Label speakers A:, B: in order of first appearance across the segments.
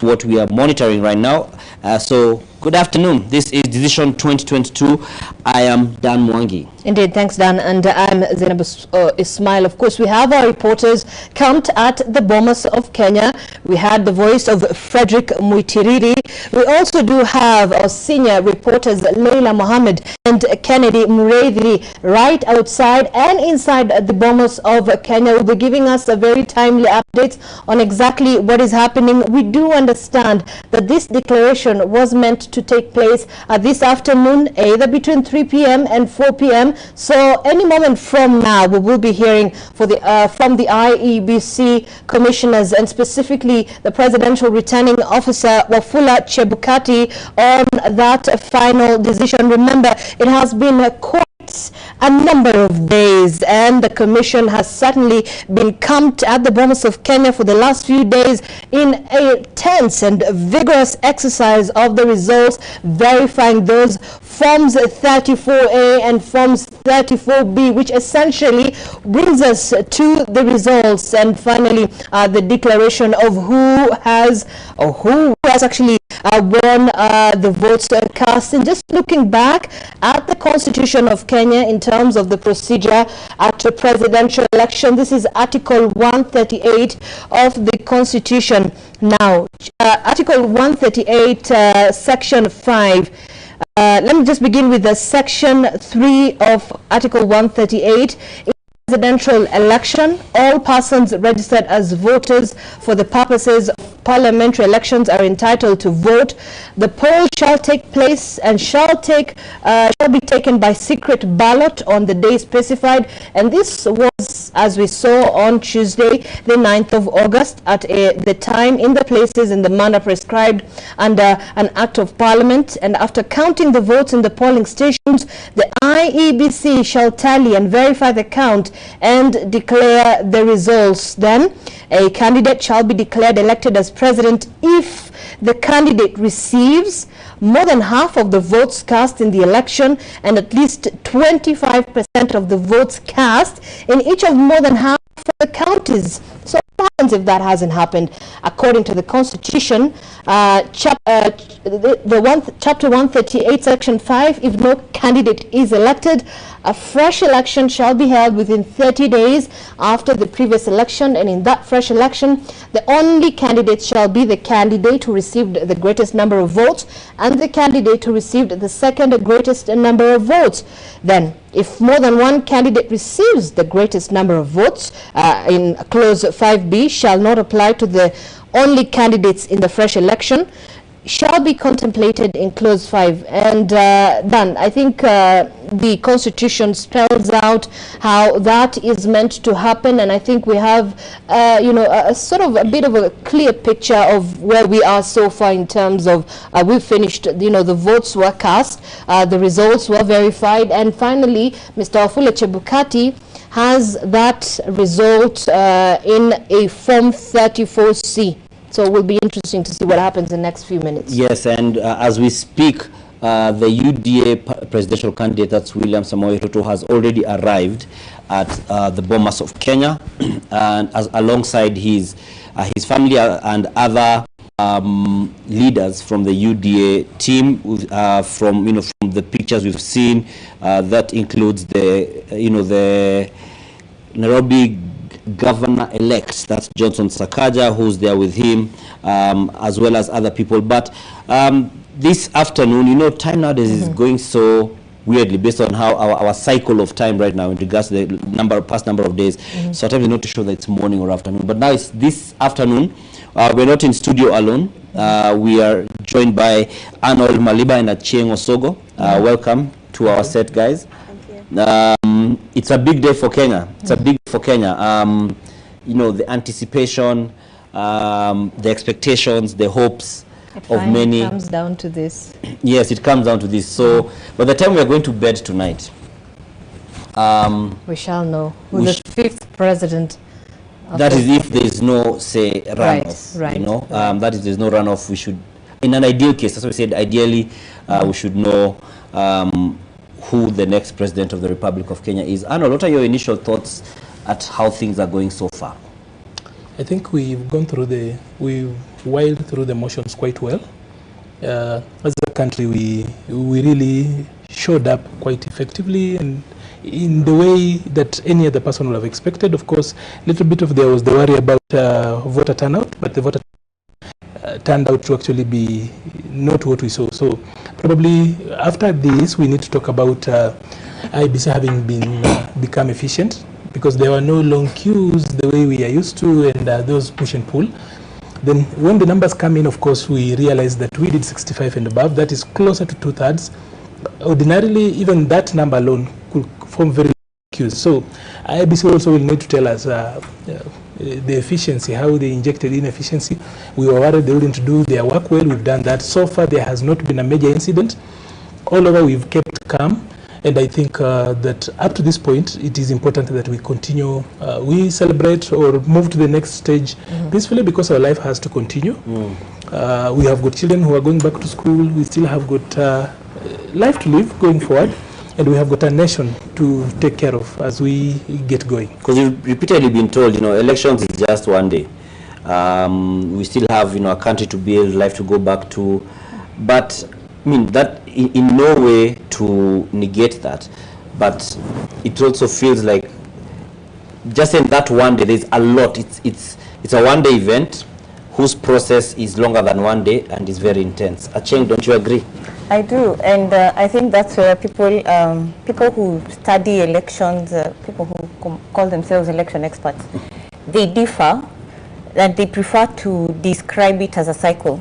A: that's what we are monitoring right now. So good afternoon. This is Decision 2022. I am Dan Mwangi.
B: Indeed, thanks Dan, and I'm Zainab Ismail. Of course, we have our reporters camped at the Bomas of Kenya. We had the voice of Frederick Muitiriri. We also do have our senior reporters Leila Mohammed and Kennedy Mureithi right outside and inside the Bomas of Kenya. Will be giving us a very timely update on exactly what is happening. We do understand that this declaration was meant to take place this afternoon, either between 3 p.m. and 4 p.m. So any moment from now, we will be hearing from the Iebc commissioners and specifically the Presidential Returning Officer Wafula Chebukati on that final decision. Remember, it has been quite a number of days, and the commission has certainly been camped at the Bomas of Kenya for the last few days in a tense and vigorous exercise of the results, verifying those Forms 34A and Forms 34B, which essentially brings us to the results and finally the declaration of who has actually won the votes cast. And just looking back at the Constitution of Kenya in terms of the procedure at a presidential election, this is Article 138 of the Constitution. Now, Article 138, Section 5. Let me just begin with the Section 3 of Article 138. Presidential election, all persons registered as voters for the purposes of parliamentary elections are entitled to vote. The poll shall take place and shall be taken by secret ballot on the day specified, and this was, as we saw on Tuesday, the 9th of August, at the time, in the places, in the manner prescribed under an Act of Parliament. And after counting the votes in the polling stations, the Iebc shall tally and verify the count and declare the results. Then a candidate shall be declared elected as president if the candidate receives more than half of the votes cast in the election and at least 25% of the votes cast in each of more than half of the counties. So what happens if that hasn't happened? According to the Constitution, Chapter 138, Section 5, if no candidate is elected, a fresh election shall be held within 30 days after the previous election, and in that fresh election, the only candidate shall be the candidate who received the greatest number of votes and the candidate who received the second greatest number of votes. Then, if more than one candidate receives the greatest number of votes, in Clause 5B, shall not apply to the only candidates in the fresh election, shall be contemplated in Clause 5. And Dan, I think the Constitution spells out how that is meant to happen, and I think we have a sort of a bit of a clear picture of where we are so far in terms of we've finished, the votes were cast, the results were verified, and finally Mr. Wafula Chebukati has that result in a Form 34C. So it will be interesting to see what happens in the next few minutes. Yes, and as we speak, the UDA presidential candidate, that's William Samoei Ruto, has already arrived at the Bomas of Kenya, and alongside his family and other leaders from the UDA team. From the pictures we've seen, that includes the Nairobi Governor-elect, that's Johnson Sakaja, who's there with him, as well as other people. But this afternoon, time nowadays is going so weirdly based on how our cycle of time right now in regards to the past number of days. Sometimes you're not too sure that it's morning or afternoon. But now it's this afternoon. We're not in studio alone. We are joined by Arnold Maliba and Achieng Osogo. Welcome to our set, guys. It's a big day for Kenya. It's a big day for Kenya. The anticipation, the expectations, the hopes of many. It comes down to this. Yes, it comes down to this. So by the time we are going to bed tonight, we shall know who the fifth president. That is if there is no, say, runoff. Right. That is, there's no runoff. We should, in an ideal case, as we said, ideally, we should know who the next president of the Republic of Kenya is. Arnold, what are your initial thoughts at how things are going so far?
C: I think we've gone through we've wiled through the motions quite well. As a country, we really showed up quite effectively and in the way that any other person would have expected. Of course, a little bit of there was the worry about voter turnout, but the voter turned out to actually be not what we saw. So probably after this, we need to talk about Iebc having become efficient, because there were no long queues the way we are used to, and those push and pull. Then when the numbers come in, of course, we realize that we did 65 and above. That is closer to 2/3. Ordinarily, even that number alone could form very long queues. So Iebc also will need to tell us the efficiency, how they injected inefficiency. We were worried they wouldn't do their work well. We've done that. So far, there has not been a major incident. All over, we've kept calm. And I think that up to this point, it is important that we continue, we celebrate or move to the next stage peacefully, because our life has to continue. We have got children who are going back to school. We still have got life to live going forward. And we have got a nation to take care of as we get going.
A: Because you've repeatedly been told, elections is just one day. We still have, a country to build, life to go back to. But I mean, that in no way to negate that, but it also feels like just in that one day, there's a lot. It's a one-day event whose process is longer than one day and is very intense. Acheng, don't you agree?
D: I do, and I think that's where people who study elections, people who call themselves election experts, they differ, and they prefer to describe it as a cycle,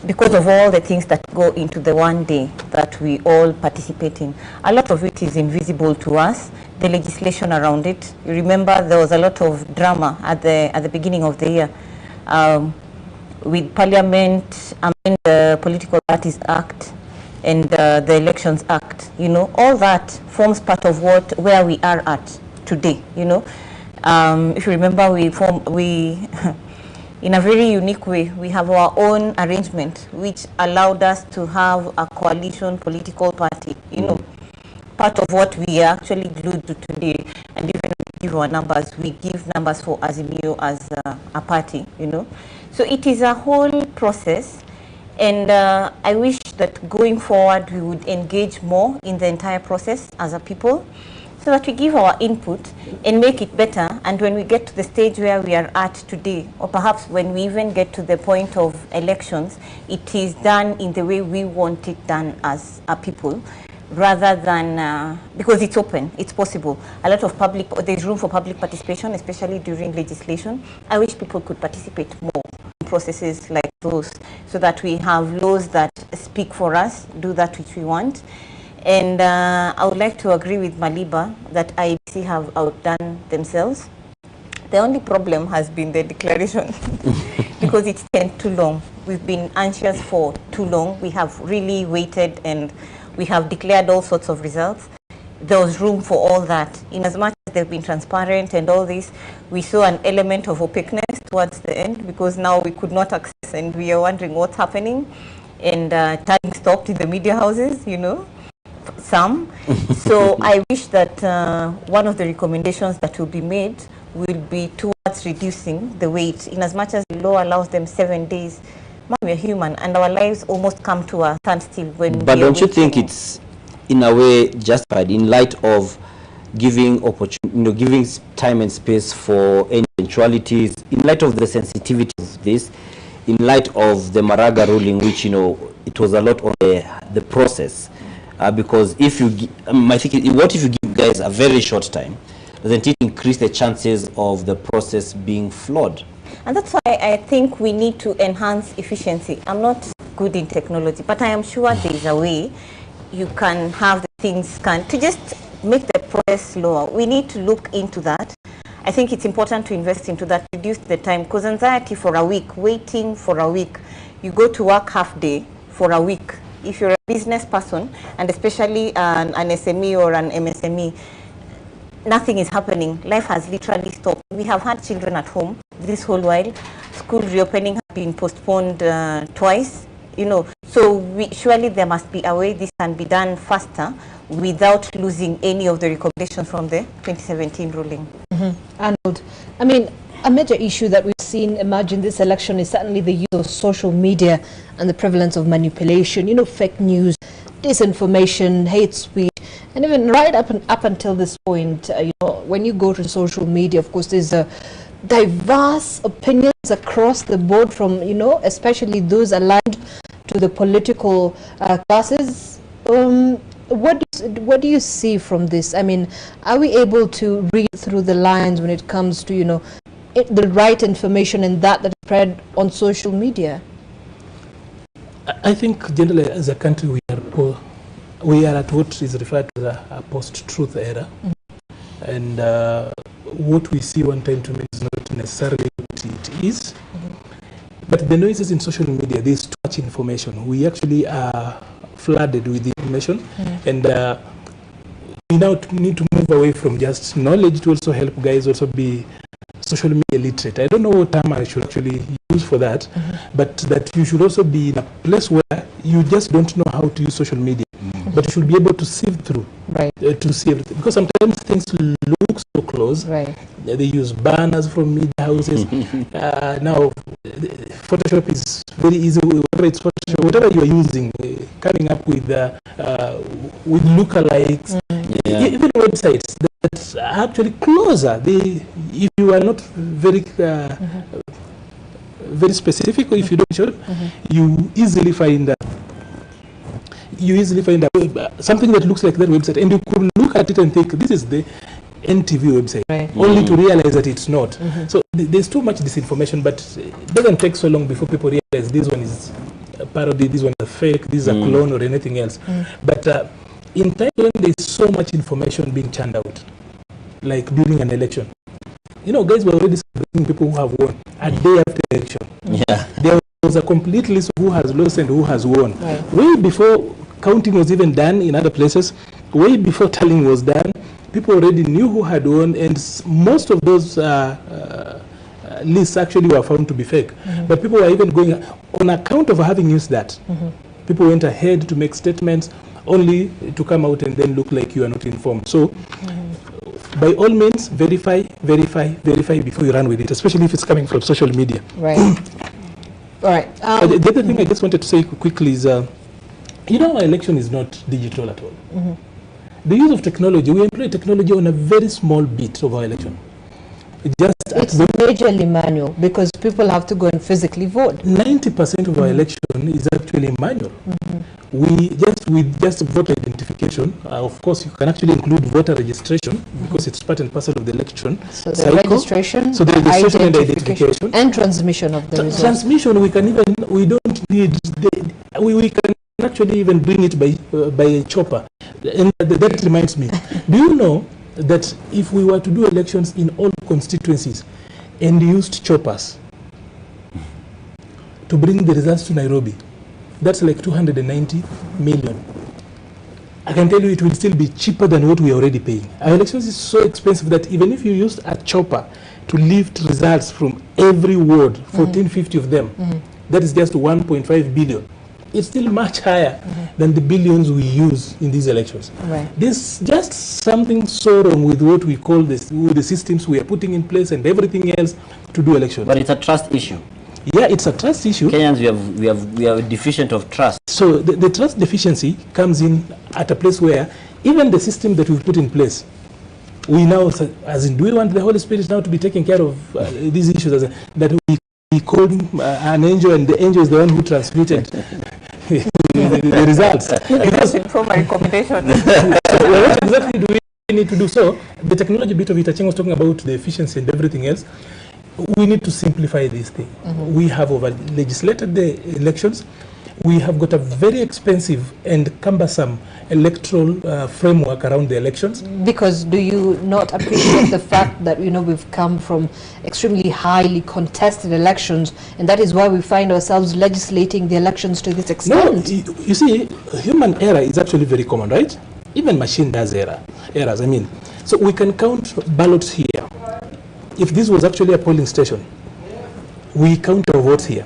D: because of all the things that go into the one day that we all participate in. A lot of it is invisible to us, the legislation around it. You remember there was a lot of drama at the beginning of the year with Parliament amending the Political Parties Act and the Elections Act. All that forms part of where we are at today. If you remember, we in a very unique way, we have our own arrangement, which allowed us to have a coalition political party. Part of what we are actually glued to today, and even give our numbers, we give numbers for Azimio as a party. So it is a whole process, and I wish that going forward we would engage more in the entire process as a people, so that we give our input and make it better. And when we get to the stage where we are at today, or perhaps when we even get to the point of elections, it is done in the way we want it done as a people, rather than, because it's open, it's possible. A lot of there's room for public participation, especially during legislation. I wish people could participate more in processes like those, so that we have laws that speak for us, do that which we want. And I would like to agree with Maliba that Iebc have outdone themselves. The only problem has been the declaration, because it's taken too long. We've been anxious for too long. We have really waited, and we have declared all sorts of results. There was room for all that. In as much as they've been transparent and all this, we saw an element of opaqueness towards the end, because now we could not access, and we are wondering what's happening. And time stopped in the media houses, some. So I wish that one of the recommendations that will be made will be towards reducing the wait. In as much as the law allows them 7 days, we're human, and our lives almost come to a standstill when.
A: But don't you think it's in a way justified, in light of giving opportunity, giving time and space for any eventualities, in light of the sensitivity of this, in light of the Maraga ruling, which it was a lot on the process, because if you, I think, what if you give guys a very short time? Doesn't it increase the chances of the process being flawed?
D: And that's why I think we need to enhance efficiency. I'm not good in technology, but I am sure there is a way you can have the things scanned to just make the process slower. We need to look into that. I think it's important to invest into that, reduce the time, because anxiety for a week, waiting for a week, you go to work half day for a week. If you're a business person, and especially an SME or an MSME, nothing is happening. Life has literally stopped. We have had children at home this whole while. School reopening has been postponed twice. So surely there must be a way this can be done faster without losing any of the recommendations from the 2017 ruling.
B: Arnold, I mean, a major issue that we've seen emerge in this election is certainly the use of social media and the prevalence of manipulation, fake news, disinformation, hate speech, and even right up until this point, when you go to social media, of course, there's diverse opinions across the board from, especially those aligned to the political classes. What do you see from this? I mean, are we able to read through the lines when it comes to, the right information and that is spread on social media?
C: I think generally as a country we are at what is referred to as a post-truth era. Mm-hmm. And what we see one time to me is not necessarily what it is. Mm-hmm. But the noises in social media, there's too much information. We actually are flooded with information. Mm-hmm. And we now need to move away from just knowledge to also help guys also be social media literate. I don't know what term I should actually use for that, mm-hmm. but that you should also be in a place where you just don't know how to use social media, mm-hmm. but you should be able to sift through,
B: right.
C: To see everything. Because sometimes things look so close.
B: Right.
C: They use banners from media houses. Now, Photoshop is very easy. Whether it's Photoshop, whatever you are using, coming up with lookalikes, mm-hmm. Even websites that are actually closer. If you are not very mm-hmm. very specific, or if you don't show, mm-hmm. you easily find something that looks like that website, and you could look at it and think this is the NTV website, right. Only to realize that it's not. Mm-hmm. So there's too much disinformation, but it doesn't take so long before people realize this one is a parody, this one is a fake, this is a clone or anything else. But in times when there's so much information being churned out, like during an election, guys were already celebrating people who have won a day after election. Yeah. There was a complete list of who has lost and who has won. Right. Way before counting was even done in other places, way before tallying was done, people already knew who had won, and most of those lists actually were found to be fake. Mm-hmm. But people were even going, on account of having used that, mm-hmm. people went ahead to make statements only to come out and then look like you are not informed. So, mm-hmm. by all means, verify before you run with it, especially if it's coming from social media.
B: Right. All right.
C: The other thing I just wanted to say quickly is, our election is not digital at all. Mm-hmm. The use of technology, we employ technology on a very small bit of our election. It's
B: majorly manual because people have to go and physically vote.
C: 90% of our election is actually manual. Mm-hmm. With just voter identification, of course, you can actually include voter registration because it's part and parcel of the election.
B: So the registration,
C: and identification,
B: and transmission of the results.
C: Transmission, we can actually even bring it by a chopper. And that reminds me, do you know that if we were to do elections in all constituencies and used choppers to bring the results to Nairobi, that's like 290 million. I can tell you it will still be cheaper than what we are already paying. Our elections is so expensive that even if you used a chopper to lift results from every ward, 1450 of them, that is just 1.5 billion. It's still much higher than the billions we use in these elections.
B: Right.
C: There's just something so wrong with what we call this, with the systems we are putting in place and everything else to do elections.
A: But it's a trust issue.
C: Yeah, it's a trust issue.
A: Kenyans, we are deficient of trust.
C: So the trust deficiency comes in at a place where even the system that we've put in place, we now, do we want the Holy Spirit now to be taking care of these issues that we called an angel, and the angel is the one who transmitted the results.
D: Because from my recommendation.
C: So what exactly do we need to do? So the technology bit of it, Acheng was talking about the efficiency and everything else. We need to simplify this thing. We have over-legislated the elections. We have got a very expensive and cumbersome electoral framework around the elections.
B: Because do you not appreciate the fact that, we've come from extremely highly contested elections, and that is why we find ourselves legislating the elections to this extent?
C: No, you see, human error is actually very common, right? Even machine does errors, So we can count ballots here. If this was actually a polling station, we count our votes here.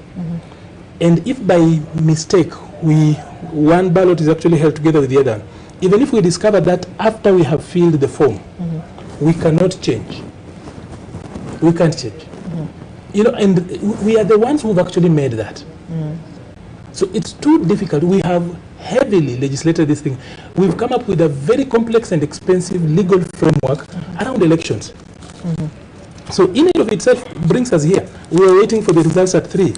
C: And if by mistake one ballot is actually held together with the other, even if we discover that after we have filled the form, we cannot change. We can't change. You know, and we are the ones who've actually made that. So it's too difficult. We have heavily legislated this thing. We've come up with a very complex and expensive legal framework around elections. So in and of itself brings us here. We were waiting for the results at 3.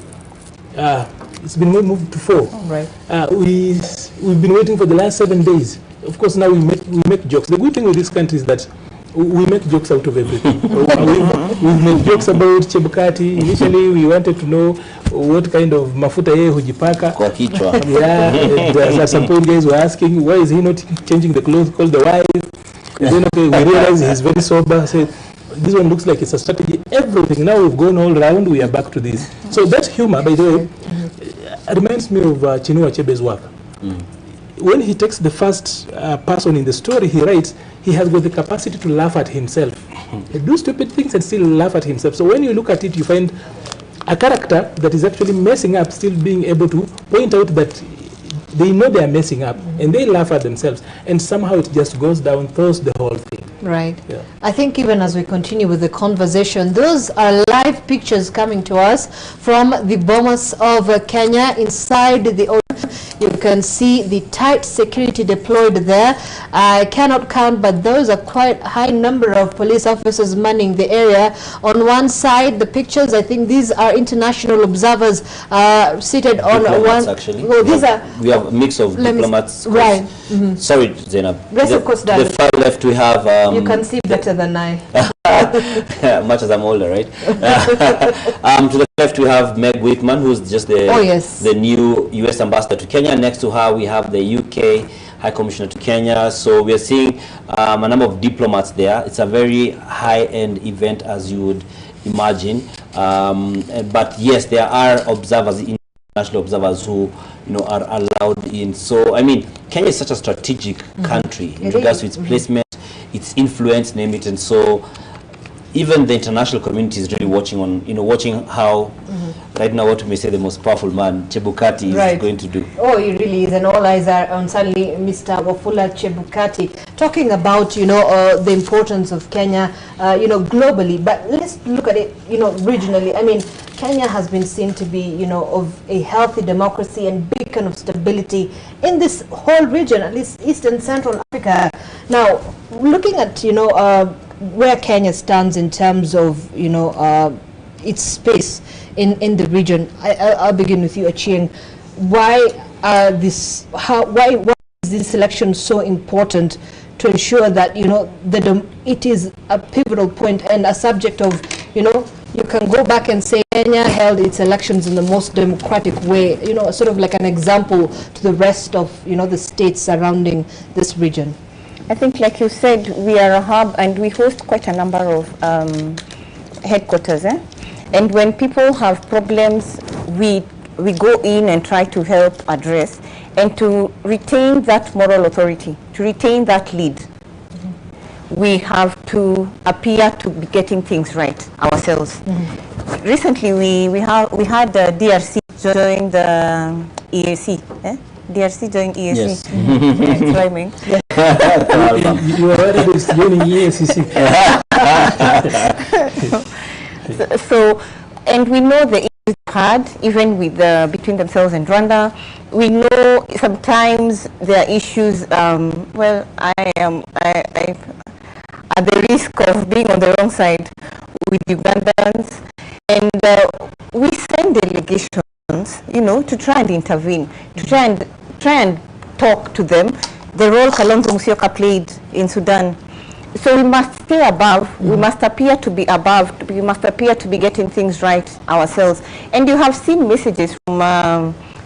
C: It's been moved to 4.
B: Right.
C: We've been waiting for the last 7 days. Of course, now we make jokes. The good thing with this country is that we make jokes out of everything. We've made jokes about Chebukati. Initially, we wanted to know what kind of mafuta yeye hujipaka.
A: Kwa kichwa.
C: Yeah, and at some point guys were asking, why is he not changing the clothes called the wife? And then okay, we realize he's very sober. I said, this one looks like it's a strategy. Everything. Now we've gone all round, we are back to this. So that humor, by the way, reminds me of Chinua Achebe's work. When he takes the first person in the story, he writes, he has got the capacity to laugh at himself. He do stupid things and still laugh at himself. So when you look at it, you find a character that is actually messing up, still being able to point out that they know they are messing up, and they laugh at themselves. And somehow it just goes down, throws the whole thing.
B: Right.
C: Yeah.
B: I think even as we continue with the conversation, those are live pictures coming to us from the Bomas of Kenya. Inside the ocean, you can see the tight security deployed there. I cannot count, but those are quite a high number of police officers manning the area. On one side, the pictures, I think these are international observers seated on one.
A: Actually,
B: well,
A: we have a mix of diplomats.
B: Right.
A: Sorry, Zainab.
B: The
A: far left we have.
B: You can see better than I.
A: Much as I'm older, right? To the left we have Meg Whitman, who's just the new U.S. ambassador to Kenya. Next to her we have the UK High Commissioner to Kenya. So we are seeing a number of diplomats there. It's a very high-end event, as you would imagine. But yes, there are observers, international observers, who are allowed in. So I mean, Kenya is such a strategic country in regards to its placement, its influence, name it, and so even the international community is really watching watching how right now, what we may say, the most powerful man, Chebukati, is going to do.
B: Oh, he really is, and all eyes are on suddenly Mr. Wafula Chebukati, talking about the importance of Kenya globally. But let's look at it regionally. I mean, Kenya has been seen to be of a healthy democracy and beacon of stability in this whole region, at least East and Central Africa. Now, looking at where Kenya stands in terms of its space in the region, I'll begin with you, Achieng. Why is this election so important to ensure that it is a pivotal point and a subject of you can go back and say Kenya held its elections in the most democratic way, sort of like an example to the rest of the states surrounding this region?
D: I think, like you said, we are a hub and we host quite a number of headquarters. And when people have problems, we go in and try to help address, and to retain that moral authority, to retain that lead. We have to appear to be getting things right ourselves. Recently, we had the DRC join the EAC. DRC joined EAC.
A: Yes.
D: It's rhyming.
C: You are already joining EACC.
D: So, and we know the issues had, even with between themselves and Rwanda. We know sometimes there are issues. Well, I am at the risk of being on the wrong side with Ugandans, and we send delegations, to try and intervene, to try and talk to them. The role Kalonzo Musyoka played in Sudan. So we must stay above, we must appear to be above, we must appear to be getting things right ourselves. And you have seen messages from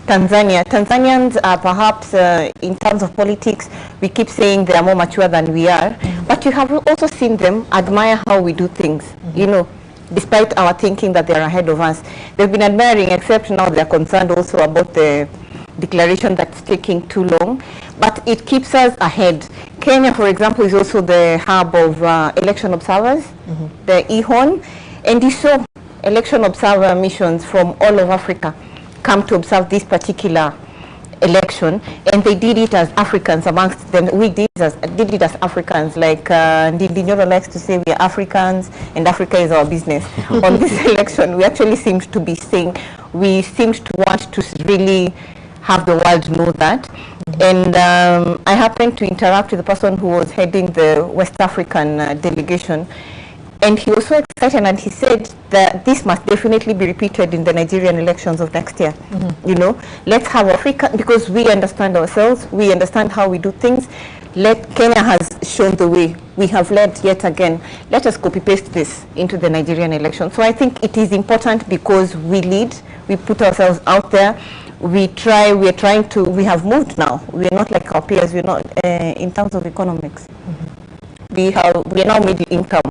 D: Tanzania. Tanzanians are perhaps, in terms of politics, we keep saying they are more mature than we are, but you have also seen them admire how we do things, despite our thinking that they are ahead of us. They've been admiring, except now they're concerned also about the declaration that's taking too long, but it keeps us ahead. Kenya, for example, is also the hub of election observers, the EHON, and you saw election observer missions from all of Africa come to observe this particular election, and they did it as Africans amongst them. We did it as Africans, like Ndinyoro likes to say we are Africans and Africa is our business. On this election, we actually seemed to be saying, we seemed to want to really have the world know that. And I happened to interact with the person who was heading the West African delegation, and he was so excited, and he said that this must definitely be repeated in the Nigerian elections of next year. You know, let's have Africa, because we understand ourselves, we understand how we do things. Kenya has shown the way. We have led yet again. Let us copy-paste this into the Nigerian election. So I think it is important because we lead, we put ourselves out there, we are trying to, we have moved now. We are not like our peers, we're not, in terms of economics. We are now middle income.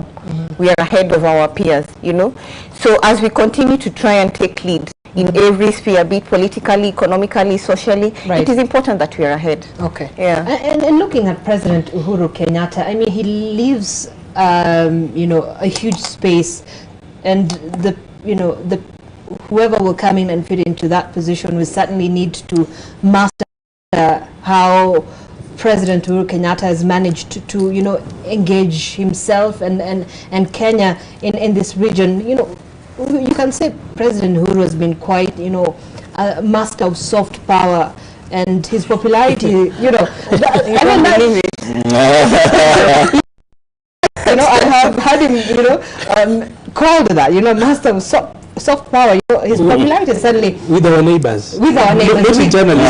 D: We are ahead of our peers, you know. So as we continue to try and take lead in every sphere, be it politically, economically, socially, it is important that we are ahead.
B: Okay.
D: Yeah.
B: And looking at President Uhuru Kenyatta, I mean, he leaves, you know, a huge space, and whoever will come in and fit into that position will certainly need to master how President Uhuru Kenyatta has managed to you know, engage himself and Kenya in this region. You know, you can say President Uhuru has been quite, you know, a master of soft power, and his popularity, you know, you know, I have had him, you know, called that, you know, master of soft power. You know, his popularity certainly
C: with our neighbors.
B: With our neighbors.
C: Not internally.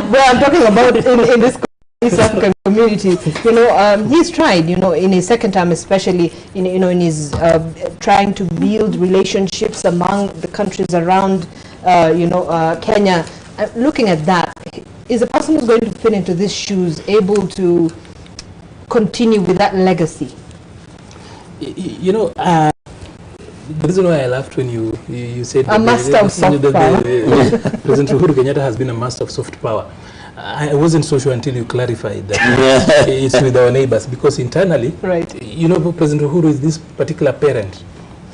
B: Well, I'm talking about in this East African community. You know, he's tried, you know, in his second term, especially, in his trying to build relationships among the countries around, you know, Kenya. Looking at that, is a person who's going to fit into these shoes able to continue with that legacy?
C: You know, the reason why I laughed when you said
B: a master of soft power.
C: President Uhuru Kenyatta has been a master of soft power. I wasn't so sure until you clarified that it's with our neighbors, because internally, you know, President Uhuru is this particular parent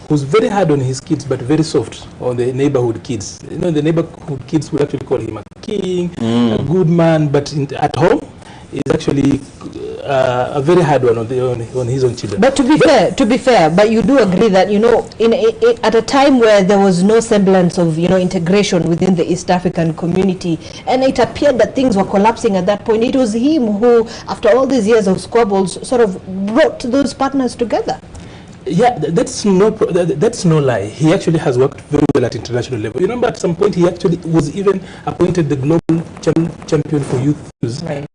C: who's very hard on his kids but very soft on the neighborhood kids. You know, the neighborhood kids would actually call him a king, a good man, but at home, is actually a very hard one on his own children.
B: But to be fair, but you do agree that, you know, at a time where there was no semblance of, you know, integration within the East African community, and it appeared that things were collapsing at that point, it was him who, after all these years of squabbles, sort of brought those partners together.
C: Yeah, that's no lie. He actually has worked very well at international level. You remember at some point he actually was even appointed the global champion for youth,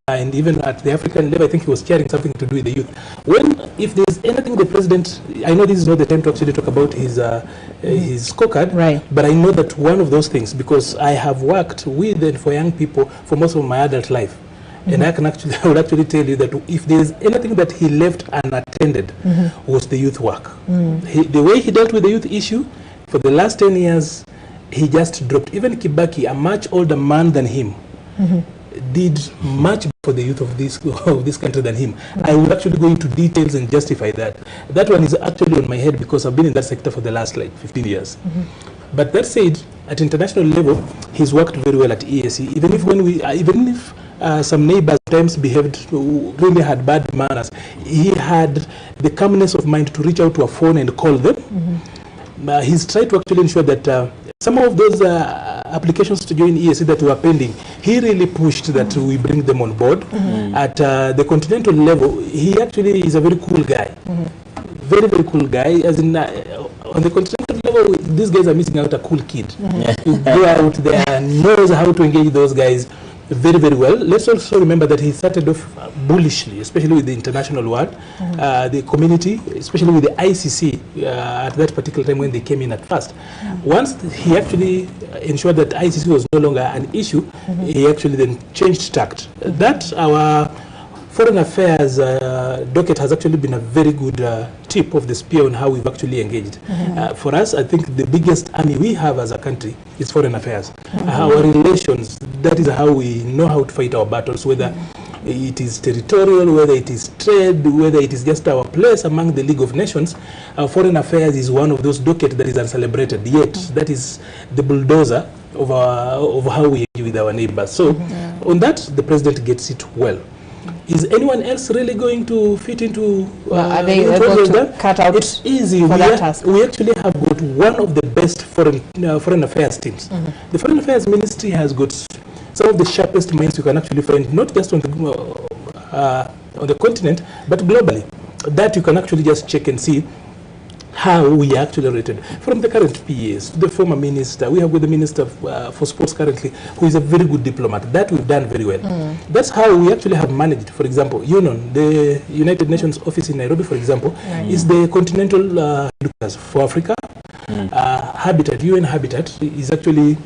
C: and even at the African level I think he was chairing something to do with the youth. If there's anything the president, I know this is not the time to actually talk about his scorecard, but I know that one of those things, because I have worked with and for young people for most of my adult life. And I would actually tell you that if there is anything that he left unattended was the youth work. The way he dealt with the youth issue, for the last 10 years, he just dropped. Even Kibaki, a much older man than him, did much for the youth of this country than him. I would actually go into details and justify that. That one is actually on my head because I've been in that sector for the last like 15 years. But that said, at international level, he's worked very well at EAC. Even if some neighbors sometimes behaved, really had bad manners, he had the calmness of mind to reach out to a phone and call them. He's tried to actually ensure that some of those applications to join EAC that were pending, he really pushed that we bring them on board. At the continental level, he actually is a very cool guy. Very, very cool guy. As in, on the continental level, these guys are missing out a cool kid. Who go out there and knows how to engage those guys very, very well. Let's also remember that he started off bullishly, especially with the international world, the community, especially with the ICC at that particular time when they came in at first. Once he actually ensured that ICC was no longer an issue, he actually then changed tact. That our foreign affairs docket has actually been a very good tip of the spear on how we've actually engaged. For us, I think the biggest army we have as a country is foreign affairs. Our relations, that is how we know how to fight our battles, whether it is territorial, whether it is trade, whether it is just our place among the League of Nations. Our foreign affairs is one of those docket that is uncelebrated, yet that is the bulldozer of how we engage with our neighbors. So on that, the president gets it well. Is anyone else really going to fit into?
B: Are they able to cut out?
C: It's easy. We actually have got one of the best foreign affairs teams. The foreign affairs ministry has got some of the sharpest minds you can actually find, not just on the continent, but globally. That you can actually just check and see how we actually rated. From the current PAs to the former minister, we have got the minister for sports currently, who is a very good diplomat. That we've done very well. That's how we actually have managed. For example, the United Nations office in Nairobi, for example, is the continental headquarters for Africa. Habitat, UN Habitat, is actually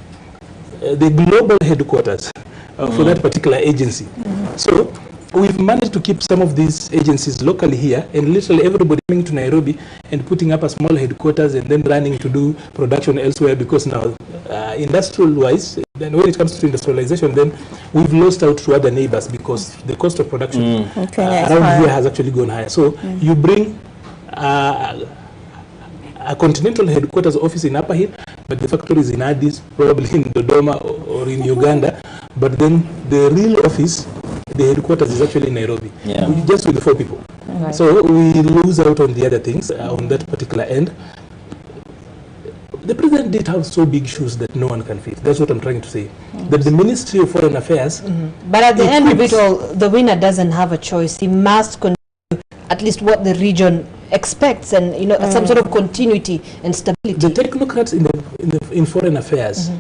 C: the global headquarters for that particular agency. So we've managed to keep some of these agencies locally here, and literally everybody coming to Nairobi and putting up a small headquarters and then running to do production elsewhere, because now industrial-wise, then when it comes to industrialization, then we've lost out to other neighbors because the cost of production around here has actually gone higher. So you bring a continental headquarters office in Upper Hill, but the factory is in Addis, probably in Dodoma or in Uganda, but then the real office, the headquarters, is actually in Nairobi, just with the 4 people. So we lose out on the other things on that particular end. The president did have so big shoes that no one can fit. That's what I'm trying to say. That the Ministry of Foreign Affairs...
B: But at the end of it all, the winner doesn't have a choice. He must continue at least what the region expects, and some sort of continuity and stability.
C: The technocrats in foreign affairs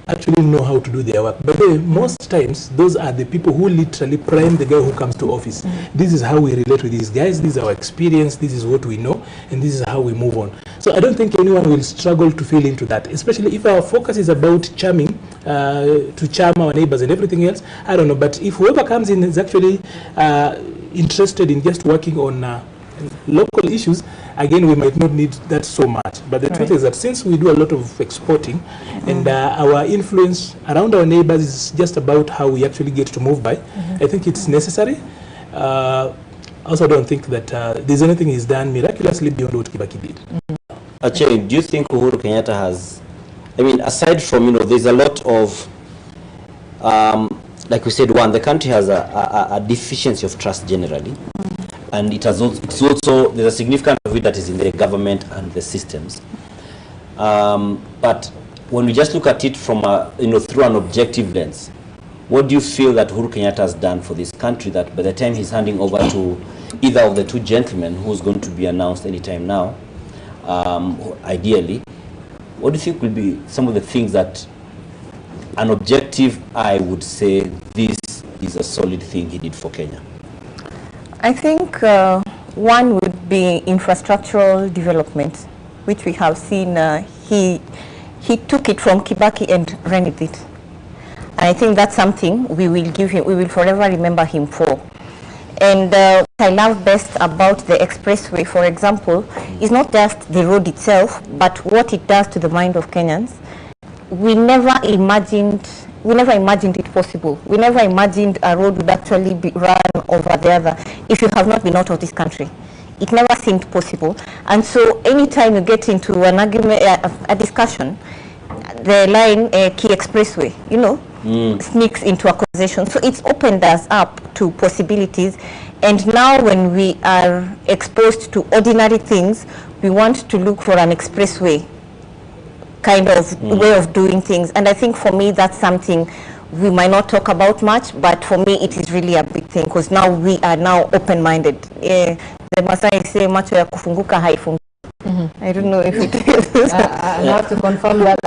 C: actually know how to do their work, but most times those are the people who literally prime the guy who comes to office. This is how we relate with these guys, this is our experience, this is what we know, and this is how we move on. So I don't think anyone will struggle to fill into that, especially if our focus is about charming, to charm our neighbors and everything else. I don't know, but if whoever comes in is actually interested in just working on local issues, again, we might not need that so much. But the truth is that since we do a lot of exporting, and our influence around our neighbors is just about how we actually get to move by, I think it's necessary. Also, I don't think that there's anything he's done miraculously beyond what Iebc did.
A: Actually, do you think Uhuru Kenyatta has, I mean, aside from, there's a lot of, like we said, the country has a deficiency of trust generally. And it's also, there's a significant of it that is in the government and the systems. But when we just look at it from through an objective lens, what do you feel that Uhuru Kenyatta has done for this country, that by the time he's handing over to either of the 2 gentlemen who's going to be announced anytime now, ideally, what do you think will be some of the things that an objective eye would say this is a solid thing he did for Kenya?
D: I think one would be infrastructural development, which we have seen. He took it from Kibaki and ran with it. I think that's something we will give him. We will forever remember him for. And what I love best about the expressway, for example, is not just the road itself, but what it does to the mind of Kenyans. We never imagined it possible. We never imagined a road would actually be run over the other if you have not been out of this country. It never seemed possible. And so anytime you get into an argument, a discussion, the line Key Expressway, sneaks into a conversation. So it's opened us up to possibilities. And now when we are exposed to ordinary things, we want to look for an expressway kind of way of doing things. And I think for me, that's something we might not talk about much, but for me, it is really a big thing, because now we are now open-minded. The Masai say, macho ya kufunguka haifunguki. I don't know if it is.
B: I have to confirm that.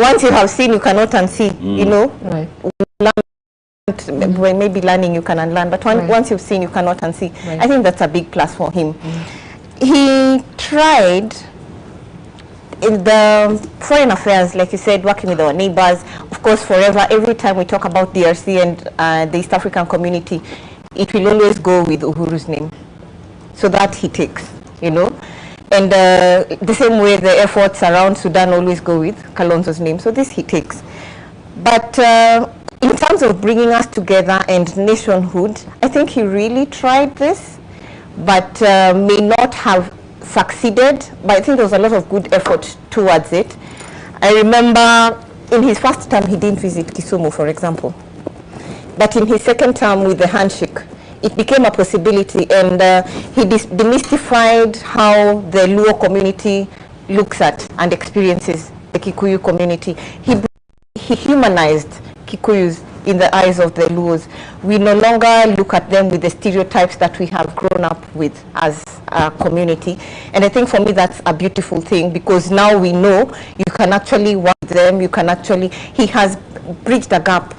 D: Once you have seen, you cannot unsee,
B: Right.
D: Maybe learning you can unlearn, but once you've seen, you cannot unsee.
B: Right.
D: I think that's a big plus for him. He tried in the foreign affairs, like you said, working with our neighbors. Of course, forever, every time we talk about DRC and the East African community, it will always go with Uhuru's name. So that he takes, And the same way the efforts around Sudan always go with Kalonzo's name. So this he takes. But in terms of bringing us together and nationhood, I think he really tried this, but may not have succeeded. But I think there was a lot of good effort towards it. I remember in his first term, he didn't visit Kisumu, for example. But in his second term with the handshake, it became a possibility, and he demystified how the Luo community looks at and experiences the Kikuyu community. He humanized Kikuyus in the eyes of the Luos. We no longer look at them with the stereotypes that we have grown up with as a community. And I think for me that's a beautiful thing, because now we know you can actually work with them, you can actually, he has bridged a gap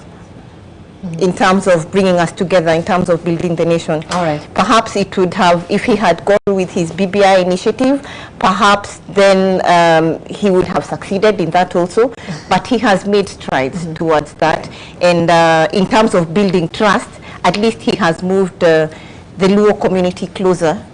D: in terms of bringing us together, in terms of building the nation.
B: All right.
D: Perhaps it would have, if he had gone with his BBI initiative, perhaps then he would have succeeded in that also. But he has made strides towards that. And in terms of building trust, at least he has moved the Luo community closer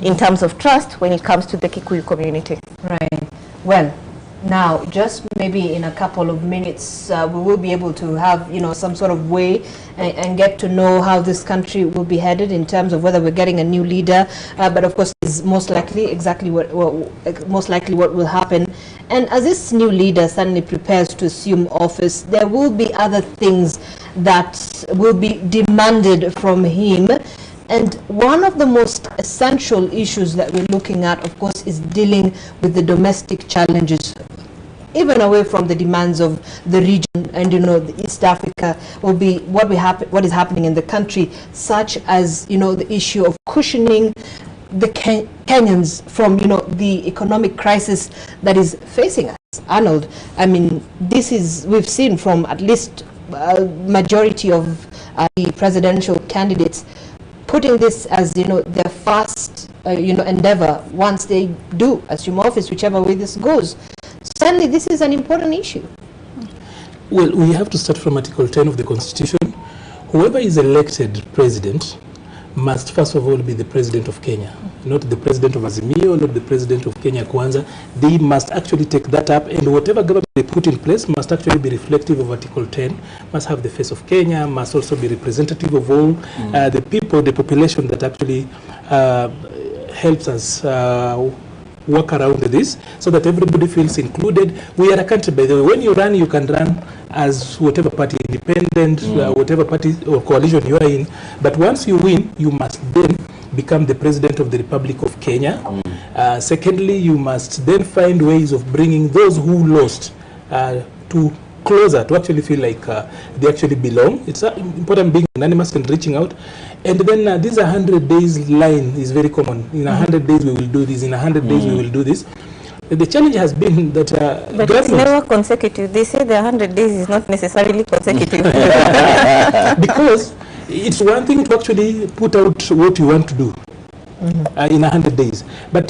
D: in terms of trust when it comes to the Kikuyu community.
B: Right. Well, now, just maybe in a couple of minutes, we will be able to have, you know, some sort of way and get to know how this country will be headed in terms of whether we're getting a new leader. But of course, is most likely exactly what will happen. And as this new leader suddenly prepares to assume office, there will be other things that will be demanded from him. And one of the most essential issues that we're looking at, of course, is dealing with the domestic challenges, even away from the demands of the region. And, you know, the East Africa will be what is happening in the country, such as, you know, the issue of cushioning the Kenyans from, you know, the economic crisis that is facing us. Arnold, I mean, this is, we've seen from at least majority of the presidential candidates putting this as, you know, their first, you know, endeavor once they do assume office, whichever way this goes. Certainly, this is an important issue.
C: Well, we have to start from Article 10 of the Constitution. Whoever is elected president must first of all be the president of Kenya, not the president of Azimio, not the president of Kenya Kwanza. They must actually take that up, and whatever government they put in place must actually be reflective of Article 10, must have the face of Kenya, must also be representative of all the people, the population that actually helps us work around this, so that everybody feels included. We are a country, by the way. When you run, you can run as whatever party, independent, whatever party or coalition you are in. But once you win, you must then become the president of the Republic of Kenya. Secondly, you must then find ways of bringing those who lost to closer, to actually feel like they actually belong. It's important being anonymous and reaching out. And then this 100 days line is very common. In 100 days we will do this, in 100 days we will do this. The challenge has been that
D: but it's never consecutive. They say the 100 days is not necessarily consecutive.
C: Because it's one thing to actually put out what you want to do in 100 days. But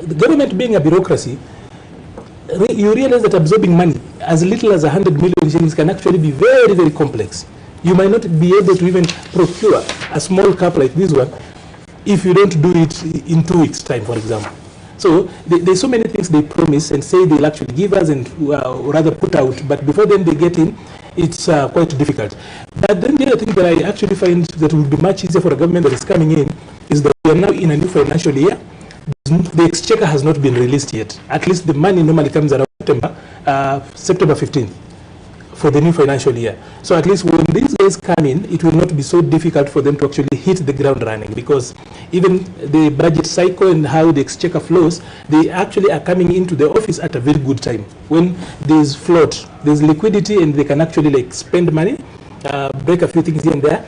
C: the government being a bureaucracy, you realize that absorbing money as little as 100 million shillings can actually be very, very complex. You might not be able to even procure a small cup like this one if you don't do it in 2 weeks' time, for example. So there's so many things they promise and say they'll actually give us and rather put out, but before then they get in, it's quite difficult. But then the other thing that I actually find that will be much easier for a government that is coming in is that we are now in a new financial year. The exchequer has not been released yet. At least the money normally comes around September 15th for the new financial year. So at least when these guys come in, it will not be so difficult for them to actually hit the ground running, because even the budget cycle and how the exchequer flows, they actually are coming into the office at a very good time when there's float, there's liquidity, and they can actually like spend money, break a few things here and there.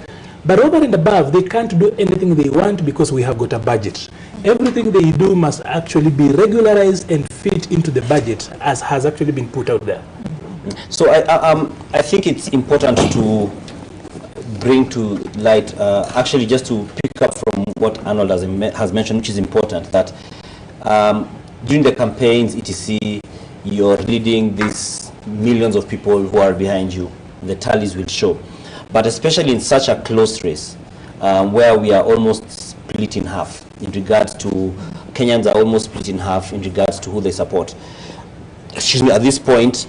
C: But over and above, they can't do anything they want because we have got a budget. Everything they do must actually be regularized and fit into the budget as has actually been put out there.
A: So I think it's important to bring to light, actually just to pick up from what Arnold has mentioned, which is important, that during the campaigns, etc., you're leading these millions of people who are behind you. The tallies will show. But especially in such a close race, where we are almost split in half in regards to, Kenyans are almost split in half in regards to who they support. Excuse me, at this point,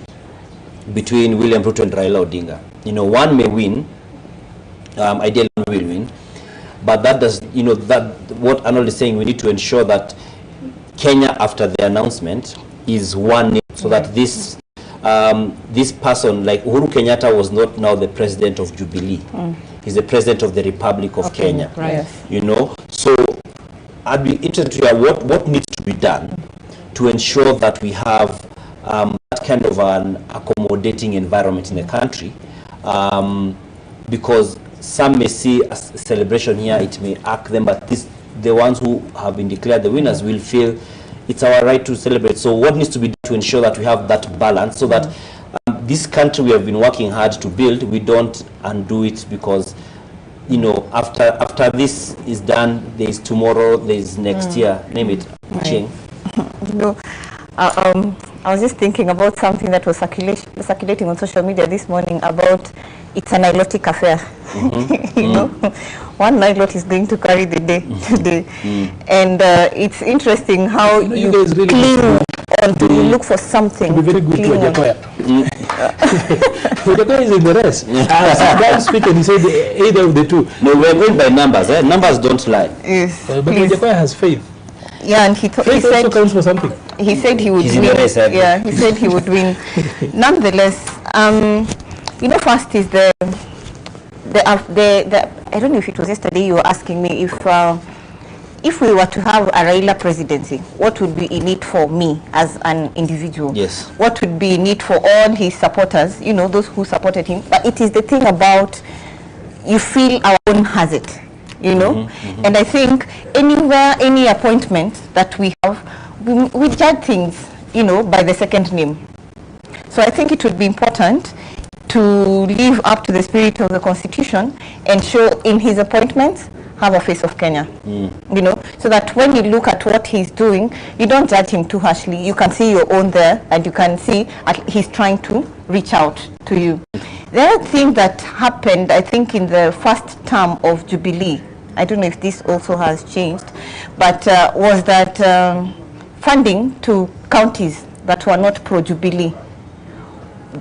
A: between William Ruto and Raila Odinga. You know, one may win, ideally one will win, but that does, you know, that what Arnold is saying, we need to ensure that Kenya, after the announcement, is one, so that this this person, like Uhuru Kenyatta, was not now the president of Jubilee. He's the president of the Republic of Kenya.
B: Right.
D: Yes.
A: You know, so I'd be interested to hear what needs to be done to ensure that we have that kind of an accommodating environment in the country, because some may see a celebration here, it may irk them, but the ones who have been declared the winners will feel it's our right to celebrate. So what needs to be done to ensure that we have that balance, so that this country we have been working hard to build, we don't undo it because, you know, after this is done, there is tomorrow, there is next year, name it.
D: Right. You know, I was just thinking about something that was circulating on social media this morning about it's an Nilotic affair. You know, one Nilot is going to carry the day today. And it's interesting how you
C: guys really
D: cling on to look for something.
C: To be very good to Wajakoya. Wajakoya is in the race. Guy speak and he said either of the two.
A: No, we're going by numbers. Numbers don't lie.
D: Yes.
C: But Wajakoya has faith.
D: Yeah, and he
C: Faith
D: said
C: also counts for something.
D: he said he would
A: He's
D: win.
A: in the race,
D: Yeah, he said he would win. Nonetheless, you know, first is the I don't know if it was yesterday you were asking me if we were to have a Raila presidency, what would be in it for me as an individual?
A: Yes.
D: What would be in it for all his supporters, you know, those who supported him? But it is the thing about you feel our own has it, you know? And I think anywhere, any appointment that we have, we judge things, you know, by the second name. So I think it would be important to live up to the spirit of the Constitution and show in his appointments have a face of Kenya, you know, so that when you look at what he's doing, you don't judge him too harshly. You can see your own there, and you can see he's trying to reach out to you. The other thing that happened, I think, in the first term of Jubilee, I don't know if this also has changed, but was that funding to counties that were not pro-Jubilee.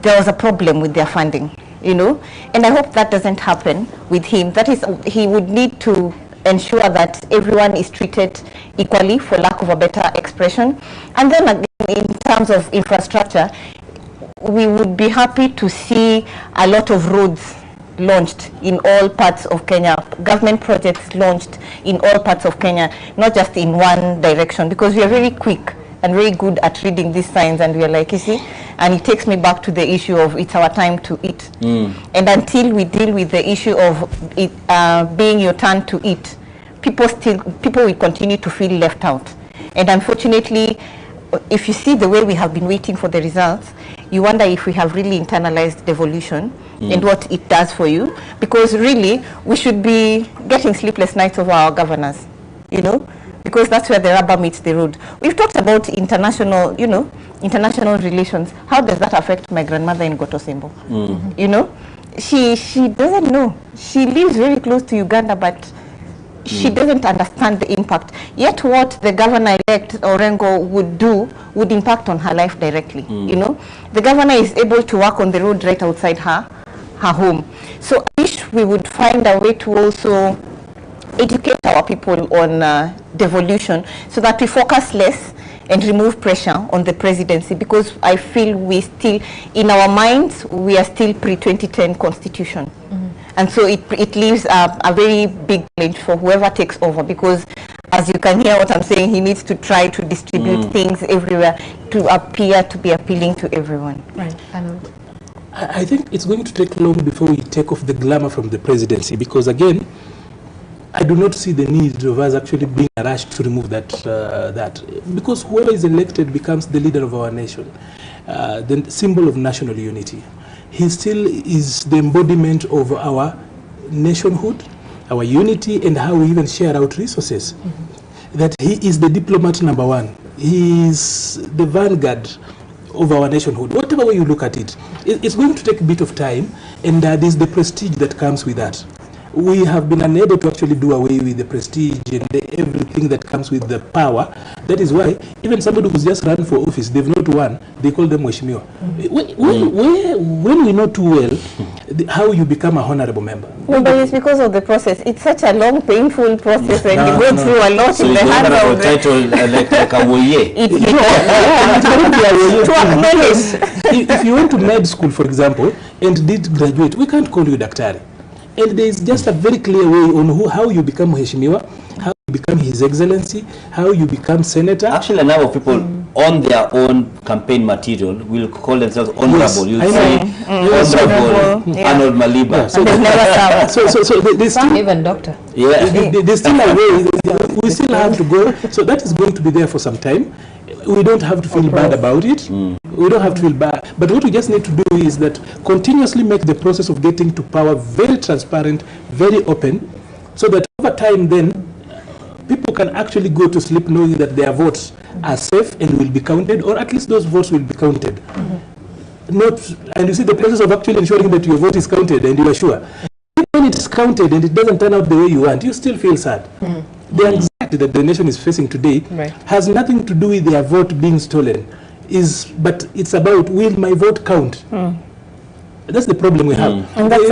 D: There was a problem with their funding, you know, and I hope that doesn't happen with him. That is, he would need to ensure that everyone is treated equally, for lack of a better expression. And then again, in terms of infrastructure, we would be happy to see a lot of roads launched in all parts of Kenya, government projects launched in all parts of Kenya, not just in one direction, because we are very quick and very good at reading these signs, and we are like, you see, and it takes me back to the issue of it's our time to eat. And until we deal with the issue of it being your turn to eat, people will continue to feel left out. And unfortunately, if you see the way we have been waiting for the results, you wonder if we have really internalized devolution and what it does for you, because really we should be getting sleepless nights over our governors, you know, because that's where the rubber meets the road. We've talked about international, you know, international relations. How does that affect my grandmother in Gotosembo? You know, she doesn't know. She lives very close to Uganda, but she doesn't understand the impact. Yet what the governor-elect Orengo would do would impact on her life directly. You know, the governor is able to work on the road right outside her home. So I wish we would find a way to also educate our people on devolution, so that we focus less and remove pressure on the presidency, because I feel we still, in our minds, we are still pre-2010 constitution. And so it leaves a very big challenge for whoever takes over, because as you can hear what I'm saying, he needs to try to distribute things everywhere to appear to be appealing to everyone.
B: Right.
C: I think it's going to take long before we take off the glamour from the presidency, because again, I do not see the need of us actually being rushed to remove that, because whoever is elected becomes the leader of our nation, the symbol of national unity. He still is the embodiment of our nationhood, our unity, and how we even share out resources. That he is the diplomat number one. He is the vanguard of our nationhood. Whatever way you look at it, it's going to take a bit of time, and there's the prestige that comes with that. We have been unable to actually do away with the prestige and everything that comes with the power. That is why even somebody who's just run for office, they've not won, they call them Mheshimiwa. When we know too well how you become a honorable member.
D: No, but it's because of the process. It's such a long, painful process, and you go through a lot
A: So
D: in the hands of the
A: title like a woye.
D: to acknowledge.
C: If you went to med school, for example, and did graduate, we can't call you daktari. And there is just a very clear way on how you become Mheshimiwa, how you become His Excellency, how you become Senator.
A: Actually, a number of people on their own campaign material will call themselves honorable.
C: Yes,
A: You'll
C: I
A: see
C: know.
A: honorable Arnold Maliba.
C: So they still,
B: Even doctor.
A: Yeah.
C: there's still a way. We still have to go. So that is going to be there for some time. We don't have to feel bad about it. We don't have to feel bad. But what we just need to do is that continuously make the process of getting to power very transparent, very open, so that over time then people can actually go to sleep knowing that their votes are safe and will be counted, or at least those votes will be counted. And you see the process of actually ensuring that your vote is counted and you are sure. When it's counted and it doesn't turn out the way you want, you still feel sad. The anxiety that the nation is facing today has nothing to do with their vote being stolen, but it's about, will my vote count? That's the problem we have.
D: And that's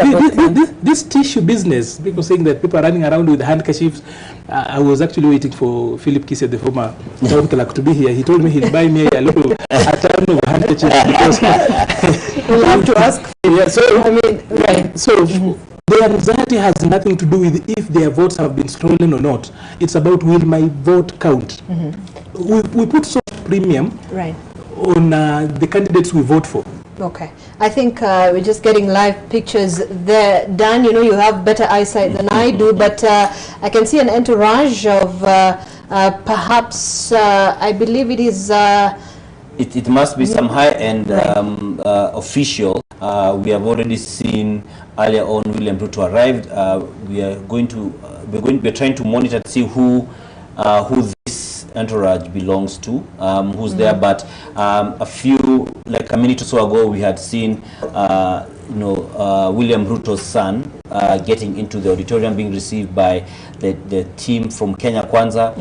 C: this tissue business, people saying that people are running around with handkerchiefs. I was actually waiting for Philip Kise, the former councillor, to be here. He told me he'd buy me a ton of handkerchiefs because
B: We'll have to ask.
C: yeah, so
B: I mean, right.
C: So the anxiety has nothing to do with if their votes have been stolen or not. It's about, will my vote count? We put so much premium on the candidates we vote for.
B: Okay. I think we're just getting live pictures there. Dan, you know, you have better eyesight than I do, but I can see an entourage of perhaps, I believe it is...
A: It must be some high-end official. We have already seen earlier on William Ruto arrived. We're trying to monitor to see who this entourage belongs to, who's there. But a few, like a minute or so ago, we had seen William Ruto's son getting into the auditorium, being received by the team from Kenya Kwanza.